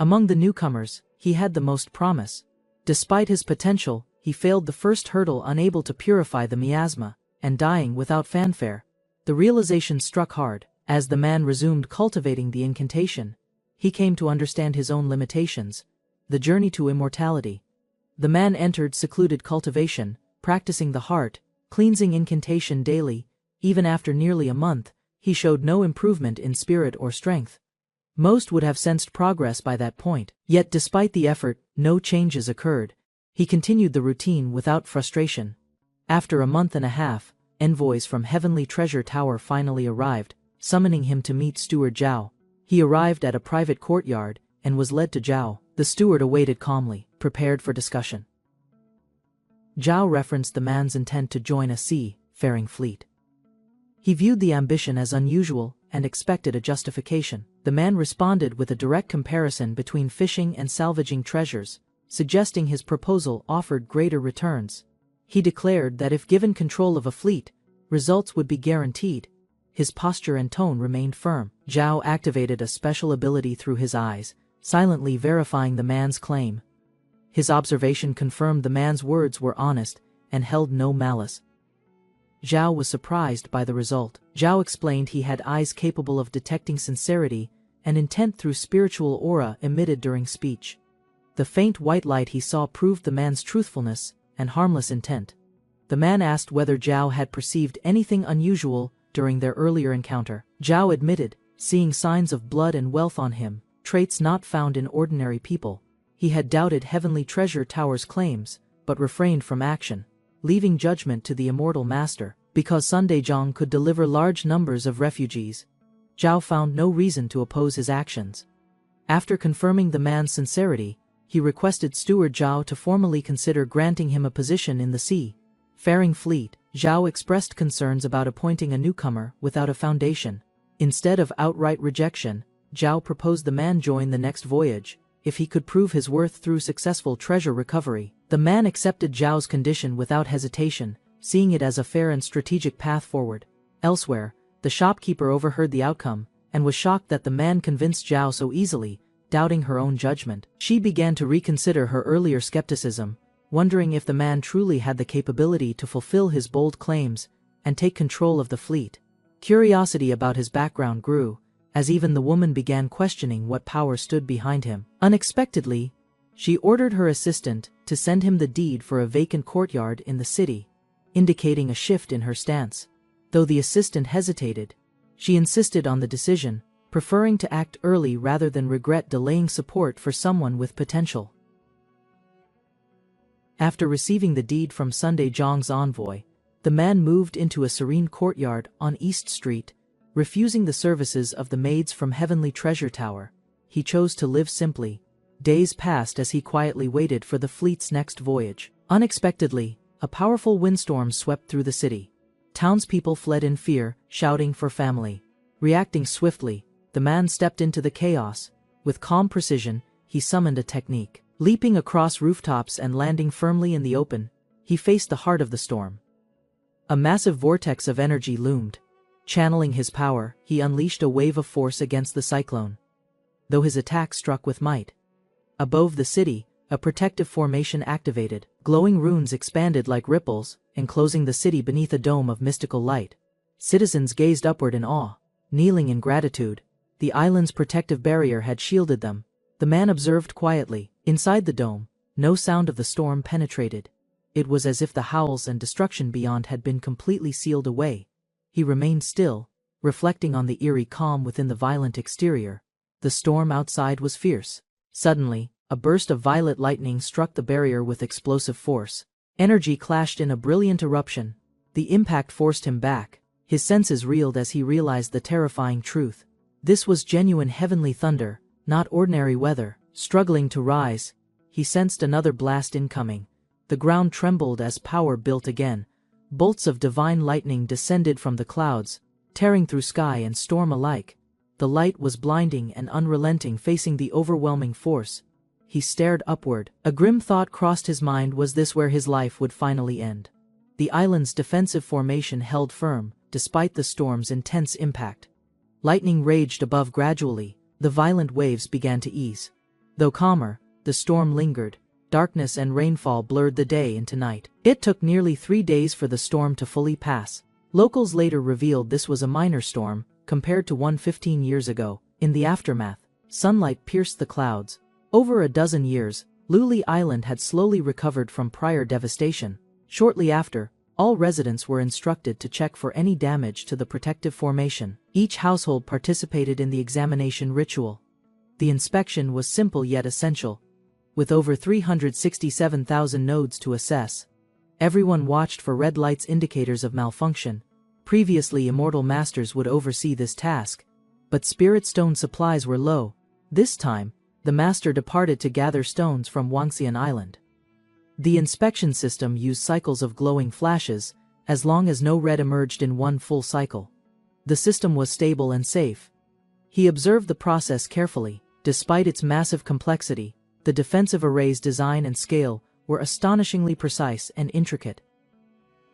Among the newcomers, he had the most promise. Despite his potential, he failed the first hurdle, unable to purify the miasma, and dying without fanfare. The realization struck hard. As the man resumed cultivating the incantation, he came to understand his own limitations. The journey to immortality. The man entered secluded cultivation, practicing the heart, cleansing incantation daily. Even after nearly a month, he showed no improvement in spirit or strength. Most would have sensed progress by that point. Yet despite the effort, no changes occurred. He continued the routine without frustration. After a month and a half, envoys from Heavenly Treasure Tower finally arrived, summoning him to meet Steward Zhao. He arrived at a private courtyard and was led to Zhao. The steward awaited calmly, prepared for discussion. Zhao referenced the man's intent to join a sea-faring fleet. He viewed the ambition as unusual and expected a justification. The man responded with a direct comparison between fishing and salvaging treasures, suggesting his proposal offered greater returns. He declared that if given control of a fleet, results would be guaranteed. His posture and tone remained firm. Zhao activated a special ability through his eyes, silently verifying the man's claim. His observation confirmed the man's words were honest and held no malice. Zhao was surprised by the result. Zhao explained he had eyes capable of detecting sincerity and intent through spiritual aura emitted during speech. The faint white light he saw proved the man's truthfulness and harmless intent. The man asked whether Zhao had perceived anything unusual during their earlier encounter. Zhao admitted, seeing signs of blood and wealth on him, traits not found in ordinary people. He had doubted Heavenly Treasure Tower's claims, but refrained from action, leaving judgment to the immortal master. Because Sundayjong could deliver large numbers of refugees, Zhao found no reason to oppose his actions. After confirming the man's sincerity, he requested Steward Zhao to formally consider granting him a position in the sea-faring fleet. Zhao expressed concerns about appointing a newcomer without a foundation. Instead of outright rejection, Zhao proposed the man join the next voyage, if he could prove his worth through successful treasure recovery. The man accepted Zhao's condition without hesitation, seeing it as a fair and strategic path forward. Elsewhere, the shopkeeper overheard the outcome, and was shocked that the man convinced Zhao so easily, doubting her own judgment. She began to reconsider her earlier skepticism, wondering if the man truly had the capability to fulfill his bold claims and take control of the fleet. Curiosity about his background grew, as even the woman began questioning what power stood behind him. Unexpectedly, she ordered her assistant to send him the deed for a vacant courtyard in the city, indicating a shift in her stance. Though the assistant hesitated, she insisted on the decision, preferring to act early rather than regret delaying support for someone with potential. After receiving the deed from Sundayjong's envoy, the man moved into a serene courtyard on East Street, refusing the services of the maids from Heavenly Treasure Tower. He chose to live simply. Days passed as he quietly waited for the fleet's next voyage. Unexpectedly, a powerful windstorm swept through the city. Townspeople fled in fear, shouting for family. Reacting swiftly, the man stepped into the chaos. With calm precision, he summoned a technique. Leaping across rooftops and landing firmly in the open, he faced the heart of the storm. A massive vortex of energy loomed. Channeling his power, he unleashed a wave of force against the cyclone. Though his attack struck with might. Above the city, a protective formation activated. Glowing runes expanded like ripples, enclosing the city beneath a dome of mystical light. Citizens gazed upward in awe, kneeling in gratitude. The island's protective barrier had shielded them. The man observed quietly. Inside the dome, no sound of the storm penetrated. It was as if the howls and destruction beyond had been completely sealed away. He remained still, reflecting on the eerie calm within the violent exterior. The storm outside was fierce. Suddenly, a burst of violet lightning struck the barrier with explosive force. Energy clashed in a brilliant eruption. The impact forced him back. His senses reeled as he realized the terrifying truth. This was genuine heavenly thunder, not ordinary weather. Struggling to rise, he sensed another blast incoming. The ground trembled as power built again. Bolts of divine lightning descended from the clouds, tearing through sky and storm alike. The light was blinding and unrelenting, facing the overwhelming force. He stared upward. A grim thought crossed his mind. Was this where his life would finally end? The island's defensive formation held firm, despite the storm's intense impact. Lightning raged above gradually. The violent waves began to ease. Though calmer, the storm lingered. Darkness and rainfall blurred the day into night. It took nearly 3 days for the storm to fully pass. Locals later revealed this was a minor storm, compared to one 15 years ago. In the aftermath, sunlight pierced the clouds. Over a dozen years, Luli Island had slowly recovered from prior devastation. Shortly after, all residents were instructed to check for any damage to the protective formation. Each household participated in the examination ritual. The inspection was simple yet essential. With over 367,000 nodes to assess, everyone watched for red lights, indicators of malfunction. Previously, immortal masters would oversee this task, but spirit stone supplies were low. This time, the master departed to gather stones from Wangxian Island. The inspection system used cycles of glowing flashes, as long as no red emerged in one full cycle. The system was stable and safe. He observed the process carefully. Despite its massive complexity, the defensive array's design and scale were astonishingly precise and intricate.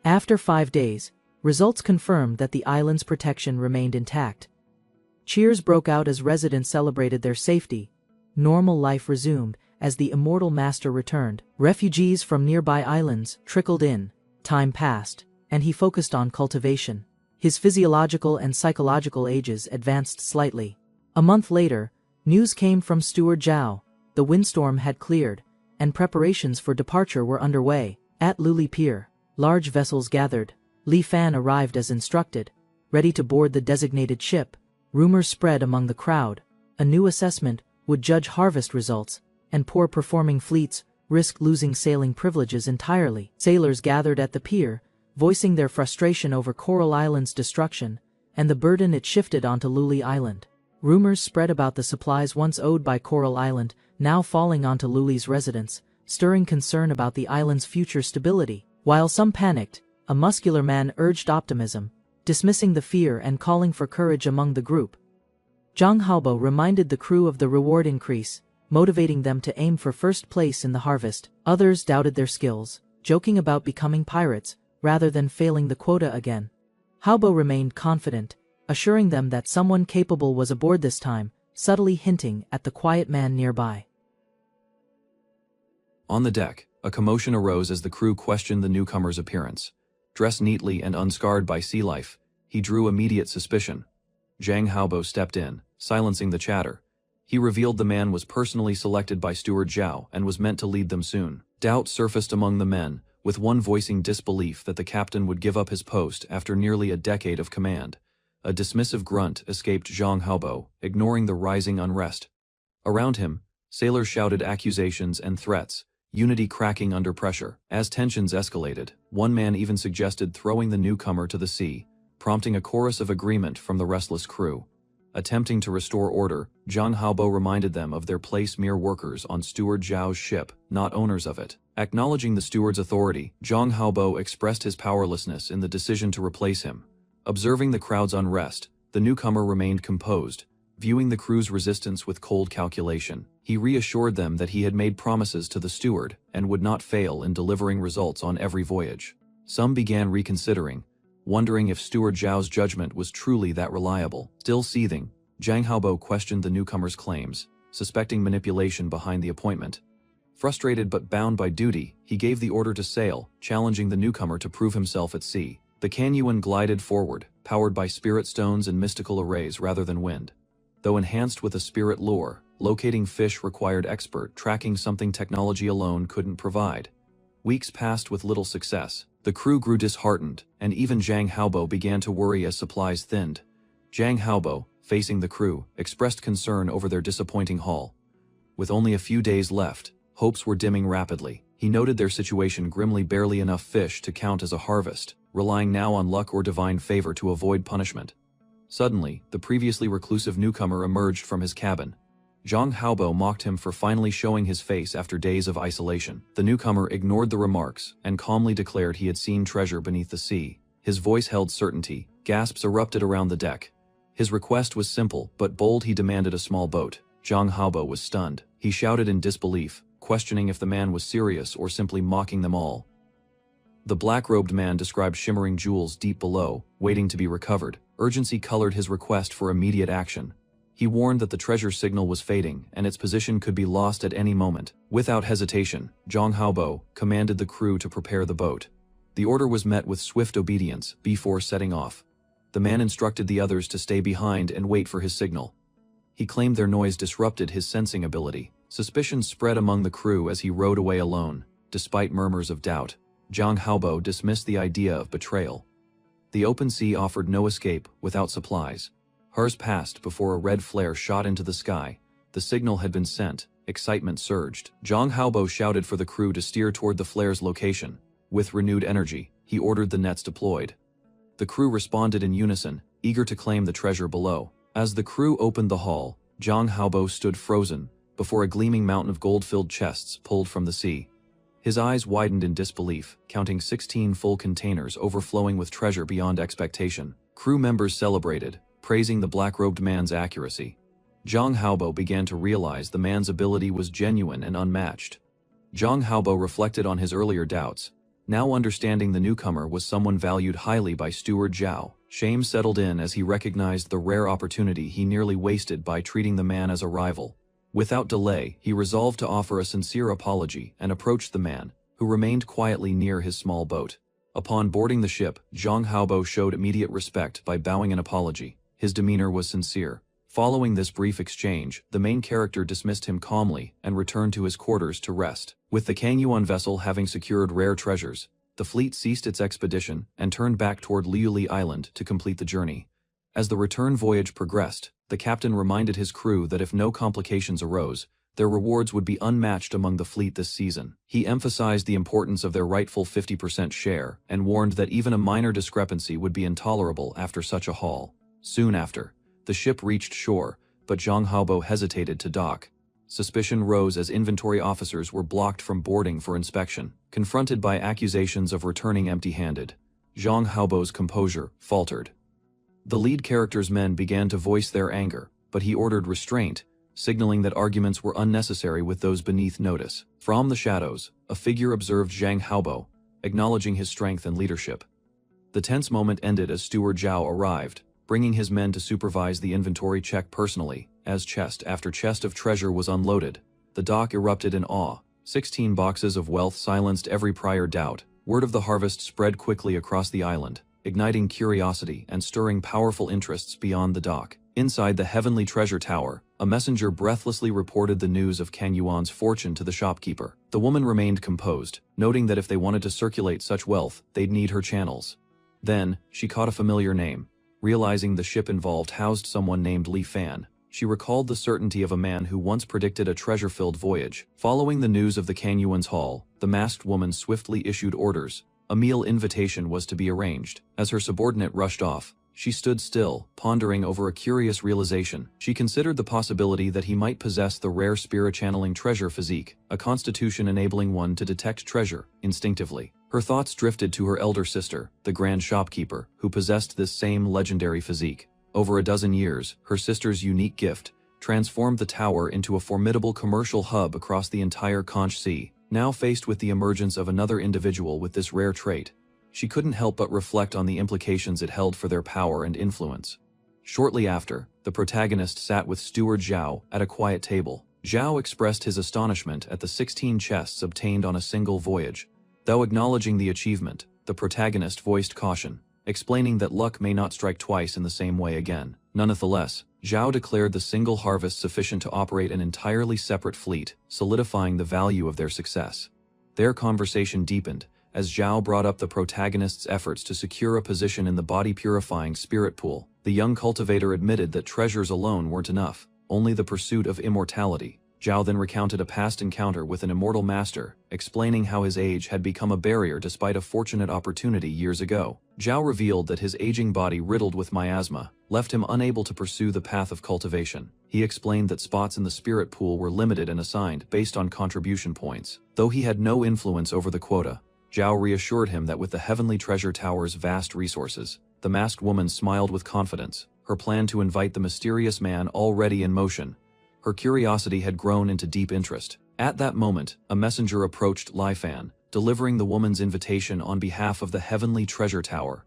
After 5 days, results confirmed that the island's protection remained intact. Cheers broke out as residents celebrated their safety. Normal life resumed as the immortal master returned. Refugees from nearby islands trickled in. Time passed, and he focused on cultivation. His physiological and psychological ages advanced slightly. A month later, news came from Steward Zhao. The windstorm had cleared, and preparations for departure were underway. At Luli Pier, large vessels gathered. Li Fan arrived as instructed, ready to board the designated ship. Rumors spread among the crowd. A new assessment would judge harvest results, and poor-performing fleets risked losing sailing privileges entirely. Sailors gathered at the pier, voicing their frustration over Coral Island's destruction and the burden it shifted onto Luli Island. Rumors spread about the supplies once owed by Coral Island now falling onto Luli's residents, stirring concern about the island's future stability. While some panicked, a muscular man urged optimism, dismissing the fear and calling for courage among the group. Zhang Haobo reminded the crew of the reward increase, motivating them to aim for first place in the harvest. Others doubted their skills, joking about becoming pirates rather than failing the quota again. Haobo remained confident, assuring them that someone capable was aboard this time, subtly hinting at the quiet man nearby. On the deck, a commotion arose as the crew questioned the newcomer's appearance. Dressed neatly and unscarred by sea life, he drew immediate suspicion. Zhang Haobo stepped in, silencing the chatter. He revealed the man was personally selected by Steward Zhao and was meant to lead them soon. Doubt surfaced among the men, with one voicing disbelief that the captain would give up his post after nearly a decade of command. A dismissive grunt escaped Zhang Haobo, ignoring the rising unrest. Around him, sailors shouted accusations and threats, unity cracking under pressure. As tensions escalated, one man even suggested throwing the newcomer to the sea, prompting a chorus of agreement from the restless crew. Attempting to restore order, Zhang Haobo reminded them of their place, mere workers on Steward Zhao's ship, not owners of it. Acknowledging the steward's authority, Zhang Haobo expressed his powerlessness in the decision to replace him. Observing the crowd's unrest, the newcomer remained composed, viewing the crew's resistance with cold calculation. He reassured them that he had made promises to the steward and would not fail in delivering results on every voyage. Some began reconsidering, wondering if Steward Zhao's judgment was truly that reliable. Still seething, Zhang Haobo questioned the newcomer's claims, suspecting manipulation behind the appointment. Frustrated but bound by duty, he gave the order to sail, challenging the newcomer to prove himself at sea. The Canyuan glided forward, powered by spirit stones and mystical arrays rather than wind. Though enhanced with a spirit lure, locating fish required expert tracking, something technology alone couldn't provide. Weeks passed with little success. The crew grew disheartened, and even Zhang Haobo began to worry as supplies thinned. Zhang Haobo, facing the crew, expressed concern over their disappointing haul. With only a few days left, hopes were dimming rapidly. He noted their situation grimly, barely enough fish to count as a harvest, relying now on luck or divine favor to avoid punishment. Suddenly, the previously reclusive newcomer emerged from his cabin. Zhang Haobo mocked him for finally showing his face after days of isolation. The newcomer ignored the remarks and calmly declared he had seen treasure beneath the sea. His voice held certainty. Gasps erupted around the deck. His request was simple but bold. He demanded a small boat. Zhang Haobo was stunned. He shouted in disbelief, questioning if the man was serious or simply mocking them all. The black-robed man described shimmering jewels deep below, waiting to be recovered. Urgency colored his request for immediate action. He warned that the treasure signal was fading and its position could be lost at any moment. Without hesitation, Zhang Haobo commanded the crew to prepare the boat. The order was met with swift obedience before setting off. The man instructed the others to stay behind and wait for his signal. He claimed their noise disrupted his sensing ability. Suspicion spread among the crew as he rowed away alone. Despite murmurs of doubt, Zhang Haobo dismissed the idea of betrayal. The open sea offered no escape without supplies. Hours passed before a red flare shot into the sky, The signal had been sent. Excitement surged. Zhang Haobo shouted for the crew to steer toward the flare's location. With renewed energy, he ordered the nets deployed. The crew responded in unison, eager to claim the treasure below. As the crew opened the hull, Zhang Haobo stood frozen before a gleaming mountain of gold-filled chests pulled from the sea. His eyes widened in disbelief, counting 16 full containers overflowing with treasure beyond expectation. Crew members celebrated, praising the black-robed man's accuracy. Zhang Haobo began to realize the man's ability was genuine and unmatched. Zhang Haobo reflected on his earlier doubts. Now understanding the newcomer was someone valued highly by Steward Zhao, shame settled in as he recognized the rare opportunity he nearly wasted by treating the man as a rival. Without delay, he resolved to offer a sincere apology and approached the man, who remained quietly near his small boat. Upon boarding the ship, Zhang Haobo showed immediate respect by bowing an apology. His demeanor was sincere. Following this brief exchange, the main character dismissed him calmly and returned to his quarters to rest. With the Kangyuan vessel having secured rare treasures, the fleet ceased its expedition and turned back toward Liuli Island to complete the journey. As the return voyage progressed, the captain reminded his crew that if no complications arose, their rewards would be unmatched among the fleet this season. He emphasized the importance of their rightful 50% share and warned that even a minor discrepancy would be intolerable after such a haul. Soon after, the ship reached shore, but Zhang Haobo hesitated to dock. Suspicion rose as inventory officers were blocked from boarding for inspection. Confronted by accusations of returning empty-handed, Zhang Haobo's composure faltered. The lead character's men began to voice their anger, but he ordered restraint, signaling that arguments were unnecessary with those beneath notice. From the shadows, a figure observed Zhang Haobo, acknowledging his strength and leadership. The tense moment ended as Steward Zhao arrived, bringing his men to supervise the inventory check personally. As chest after chest of treasure was unloaded, the dock erupted in awe. 16 boxes of wealth silenced every prior doubt. Word of the harvest spread quickly across the island, igniting curiosity and stirring powerful interests beyond the dock. Inside the heavenly treasure tower, a messenger breathlessly reported the news of Kang Yuan's fortune to the shopkeeper. The woman remained composed, noting that if they wanted to circulate such wealth, they'd need her channels. Then, she caught a familiar name. Realizing the ship involved housed someone named Li Fan, she recalled the certainty of a man who once predicted a treasure-filled voyage. Following the news of the Kang Yuan's haul, the masked woman swiftly issued orders. A meal invitation was to be arranged. As her subordinate rushed off, she stood still, pondering over a curious realization. She considered the possibility that he might possess the rare spirit-channeling treasure physique, a constitution enabling one to detect treasure instinctively. Her thoughts drifted to her elder sister, the grand shopkeeper, who possessed this same legendary physique. Over a dozen years, her sister's unique gift transformed the tower into a formidable commercial hub across the entire Conch Sea. Now faced with the emergence of another individual with this rare trait, she couldn't help but reflect on the implications it held for their power and influence. Shortly after, the protagonist sat with Steward Zhao at a quiet table. Zhao expressed his astonishment at the 16 chests obtained on a single voyage. Though acknowledging the achievement, the protagonist voiced caution, explaining that luck may not strike twice in the same way again. Nonetheless, Zhao declared the single harvest sufficient to operate an entirely separate fleet, solidifying the value of their success. Their conversation deepened, as Zhao brought up the protagonist's efforts to secure a position in the body-purifying spirit pool. The young cultivator admitted that treasures alone weren't enough, only the pursuit of immortality. Zhao then recounted a past encounter with an immortal master, explaining how his age had become a barrier despite a fortunate opportunity years ago. Zhao revealed that his aging body riddled with miasma left him unable to pursue the path of cultivation. He explained that spots in the spirit pool were limited and assigned based on contribution points. Though he had no influence over the quota, Zhao reassured him that with the Heavenly Treasure Tower's vast resources, the masked woman smiled with confidence, her plan to invite the mysterious man already in motion. Her curiosity had grown into deep interest. At that moment, a messenger approached Li Fan, delivering the woman's invitation on behalf of the Heavenly Treasure Tower.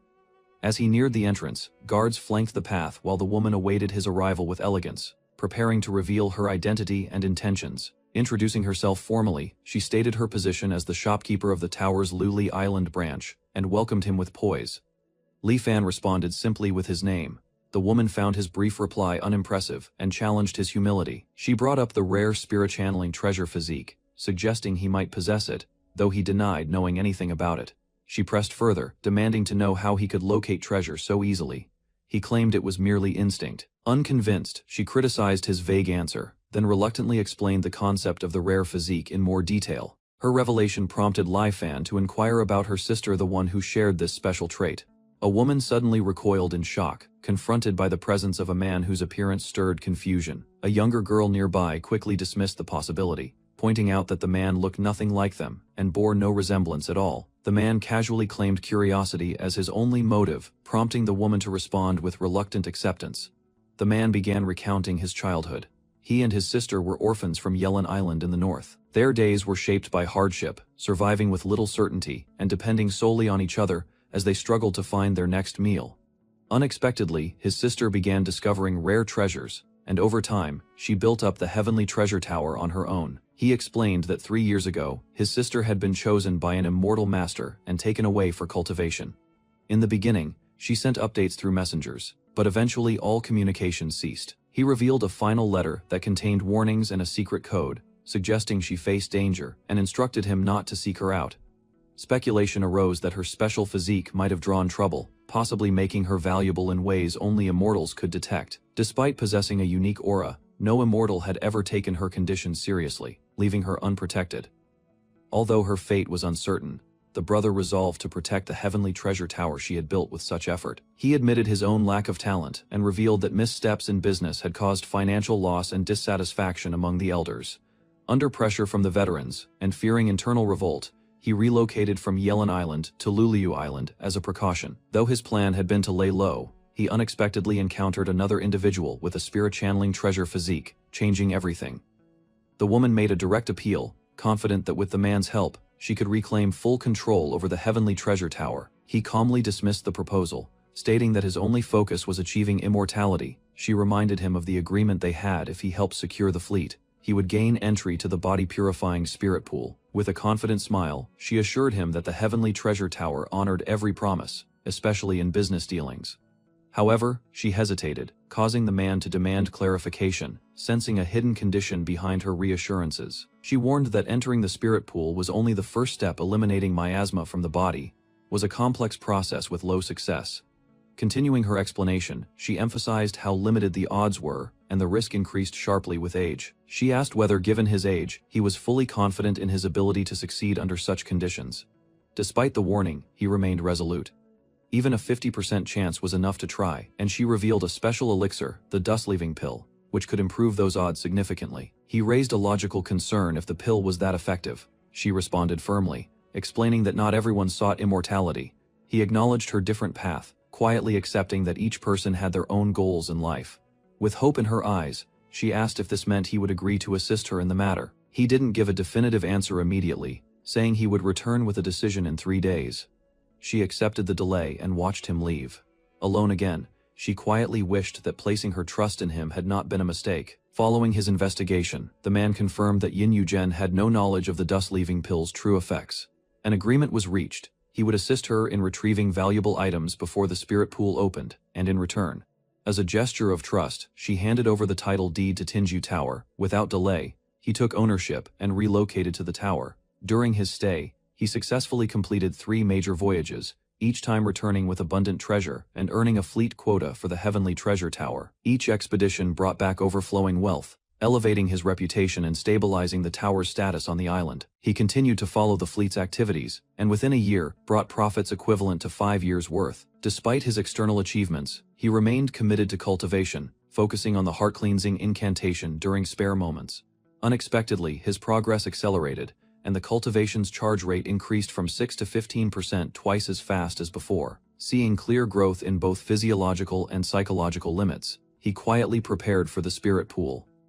As he neared the entrance, guards flanked the path while the woman awaited his arrival with elegance, preparing to reveal her identity and intentions. Introducing herself formally, she stated her position as the shopkeeper of the tower's Liuli Island branch, and welcomed him with poise. Li Fan responded simply with his name. The woman found his brief reply unimpressive and challenged his humility. She brought up the rare spirit-channeling treasure physique, suggesting he might possess it, though he denied knowing anything about it. She pressed further, demanding to know how he could locate treasure so easily. He claimed it was merely instinct. Unconvinced, she criticized his vague answer, then reluctantly explained the concept of the rare physique in more detail. Her revelation prompted Lai Fan to inquire about her sister, the one who shared this special trait. A woman suddenly recoiled in shock, confronted by the presence of a man whose appearance stirred confusion. A younger girl nearby quickly dismissed the possibility, pointing out that the man looked nothing like them and bore no resemblance at all. The man casually claimed curiosity as his only motive, prompting the woman to respond with reluctant acceptance. The man began recounting his childhood. He and his sister were orphans from Yellen Island in the north. Their days were shaped by hardship, surviving with little certainty, and depending solely on each other as they struggled to find their next meal. Unexpectedly, his sister began discovering rare treasures, and over time, she built up the Heavenly Treasure Tower on her own. He explained that 3 years ago, his sister had been chosen by an immortal master and taken away for cultivation. In the beginning, she sent updates through messengers, but eventually all communication ceased. He revealed a final letter that contained warnings and a secret code, suggesting she faced danger, and instructed him not to seek her out. Speculation arose that her special physique might have drawn trouble, possibly making her valuable in ways only immortals could detect. Despite possessing a unique aura, no immortal had ever taken her condition seriously, leaving her unprotected. Although her fate was uncertain, the brother resolved to protect the heavenly treasure tower she had built with such effort. He admitted his own lack of talent and revealed that missteps in business had caused financial loss and dissatisfaction among the elders. Under pressure from the veterans, and fearing internal revolt, he relocated from Yellen Island to Luluyu Island as a precaution. Though his plan had been to lay low, he unexpectedly encountered another individual with a spirit-channeling treasure physique, changing everything. The woman made a direct appeal, confident that with the man's help, she could reclaim full control over the heavenly treasure tower. He calmly dismissed the proposal, stating that his only focus was achieving immortality. She reminded him of the agreement they had: if he helped secure the fleet, he would gain entry to the body-purifying spirit pool. With a confident smile, she assured him that the heavenly treasure tower honored every promise, especially in business dealings. However, she hesitated, causing the man to demand clarification, sensing a hidden condition behind her reassurances. She warned that entering the spirit pool was only the first step. Eliminating miasma from the body was a complex process with low success. Continuing her explanation, she emphasized how limited the odds were, and the risk increased sharply with age. She asked whether, given his age, he was fully confident in his ability to succeed under such conditions. Despite the warning, he remained resolute. Even a 50% chance was enough to try, and she revealed a special elixir, the dust-leaving pill, which could improve those odds significantly. He raised a logical concern: if the pill was that effective. She responded firmly, explaining that not everyone sought immortality. He acknowledged her different path, quietly accepting that each person had their own goals in life. With hope in her eyes, she asked if this meant he would agree to assist her in the matter. He didn't give a definitive answer immediately, saying he would return with a decision in 3 days. She accepted the delay and watched him leave. Alone again, she quietly wished that placing her trust in him had not been a mistake. Following his investigation, the man confirmed that Yin Yugen had no knowledge of the dust-leaving pill's true effects. An agreement was reached. He would assist her in retrieving valuable items before the spirit pool opened, and in return, as a gesture of trust, she handed over the title deed to Tinju Tower. Without delay, he took ownership and relocated to the tower. During his stay, he successfully completed 3 major voyages, each time returning with abundant treasure and earning a fleet quota for the Heavenly Treasure Tower. Each expedition brought back overflowing wealth, elevating his reputation and stabilizing the tower's status on the island. He continued to follow the fleet's activities, and within a year, brought profits equivalent to 5 years' worth. Despite his external achievements, he remained committed to cultivation, focusing on the heart-cleansing incantation during spare moments. Unexpectedly, his progress accelerated, and the cultivation's charge rate increased from 6 to 15%, twice as fast as before. Seeing clear growth in both physiological and psychological limits, he quietly prepared for the spirit pool.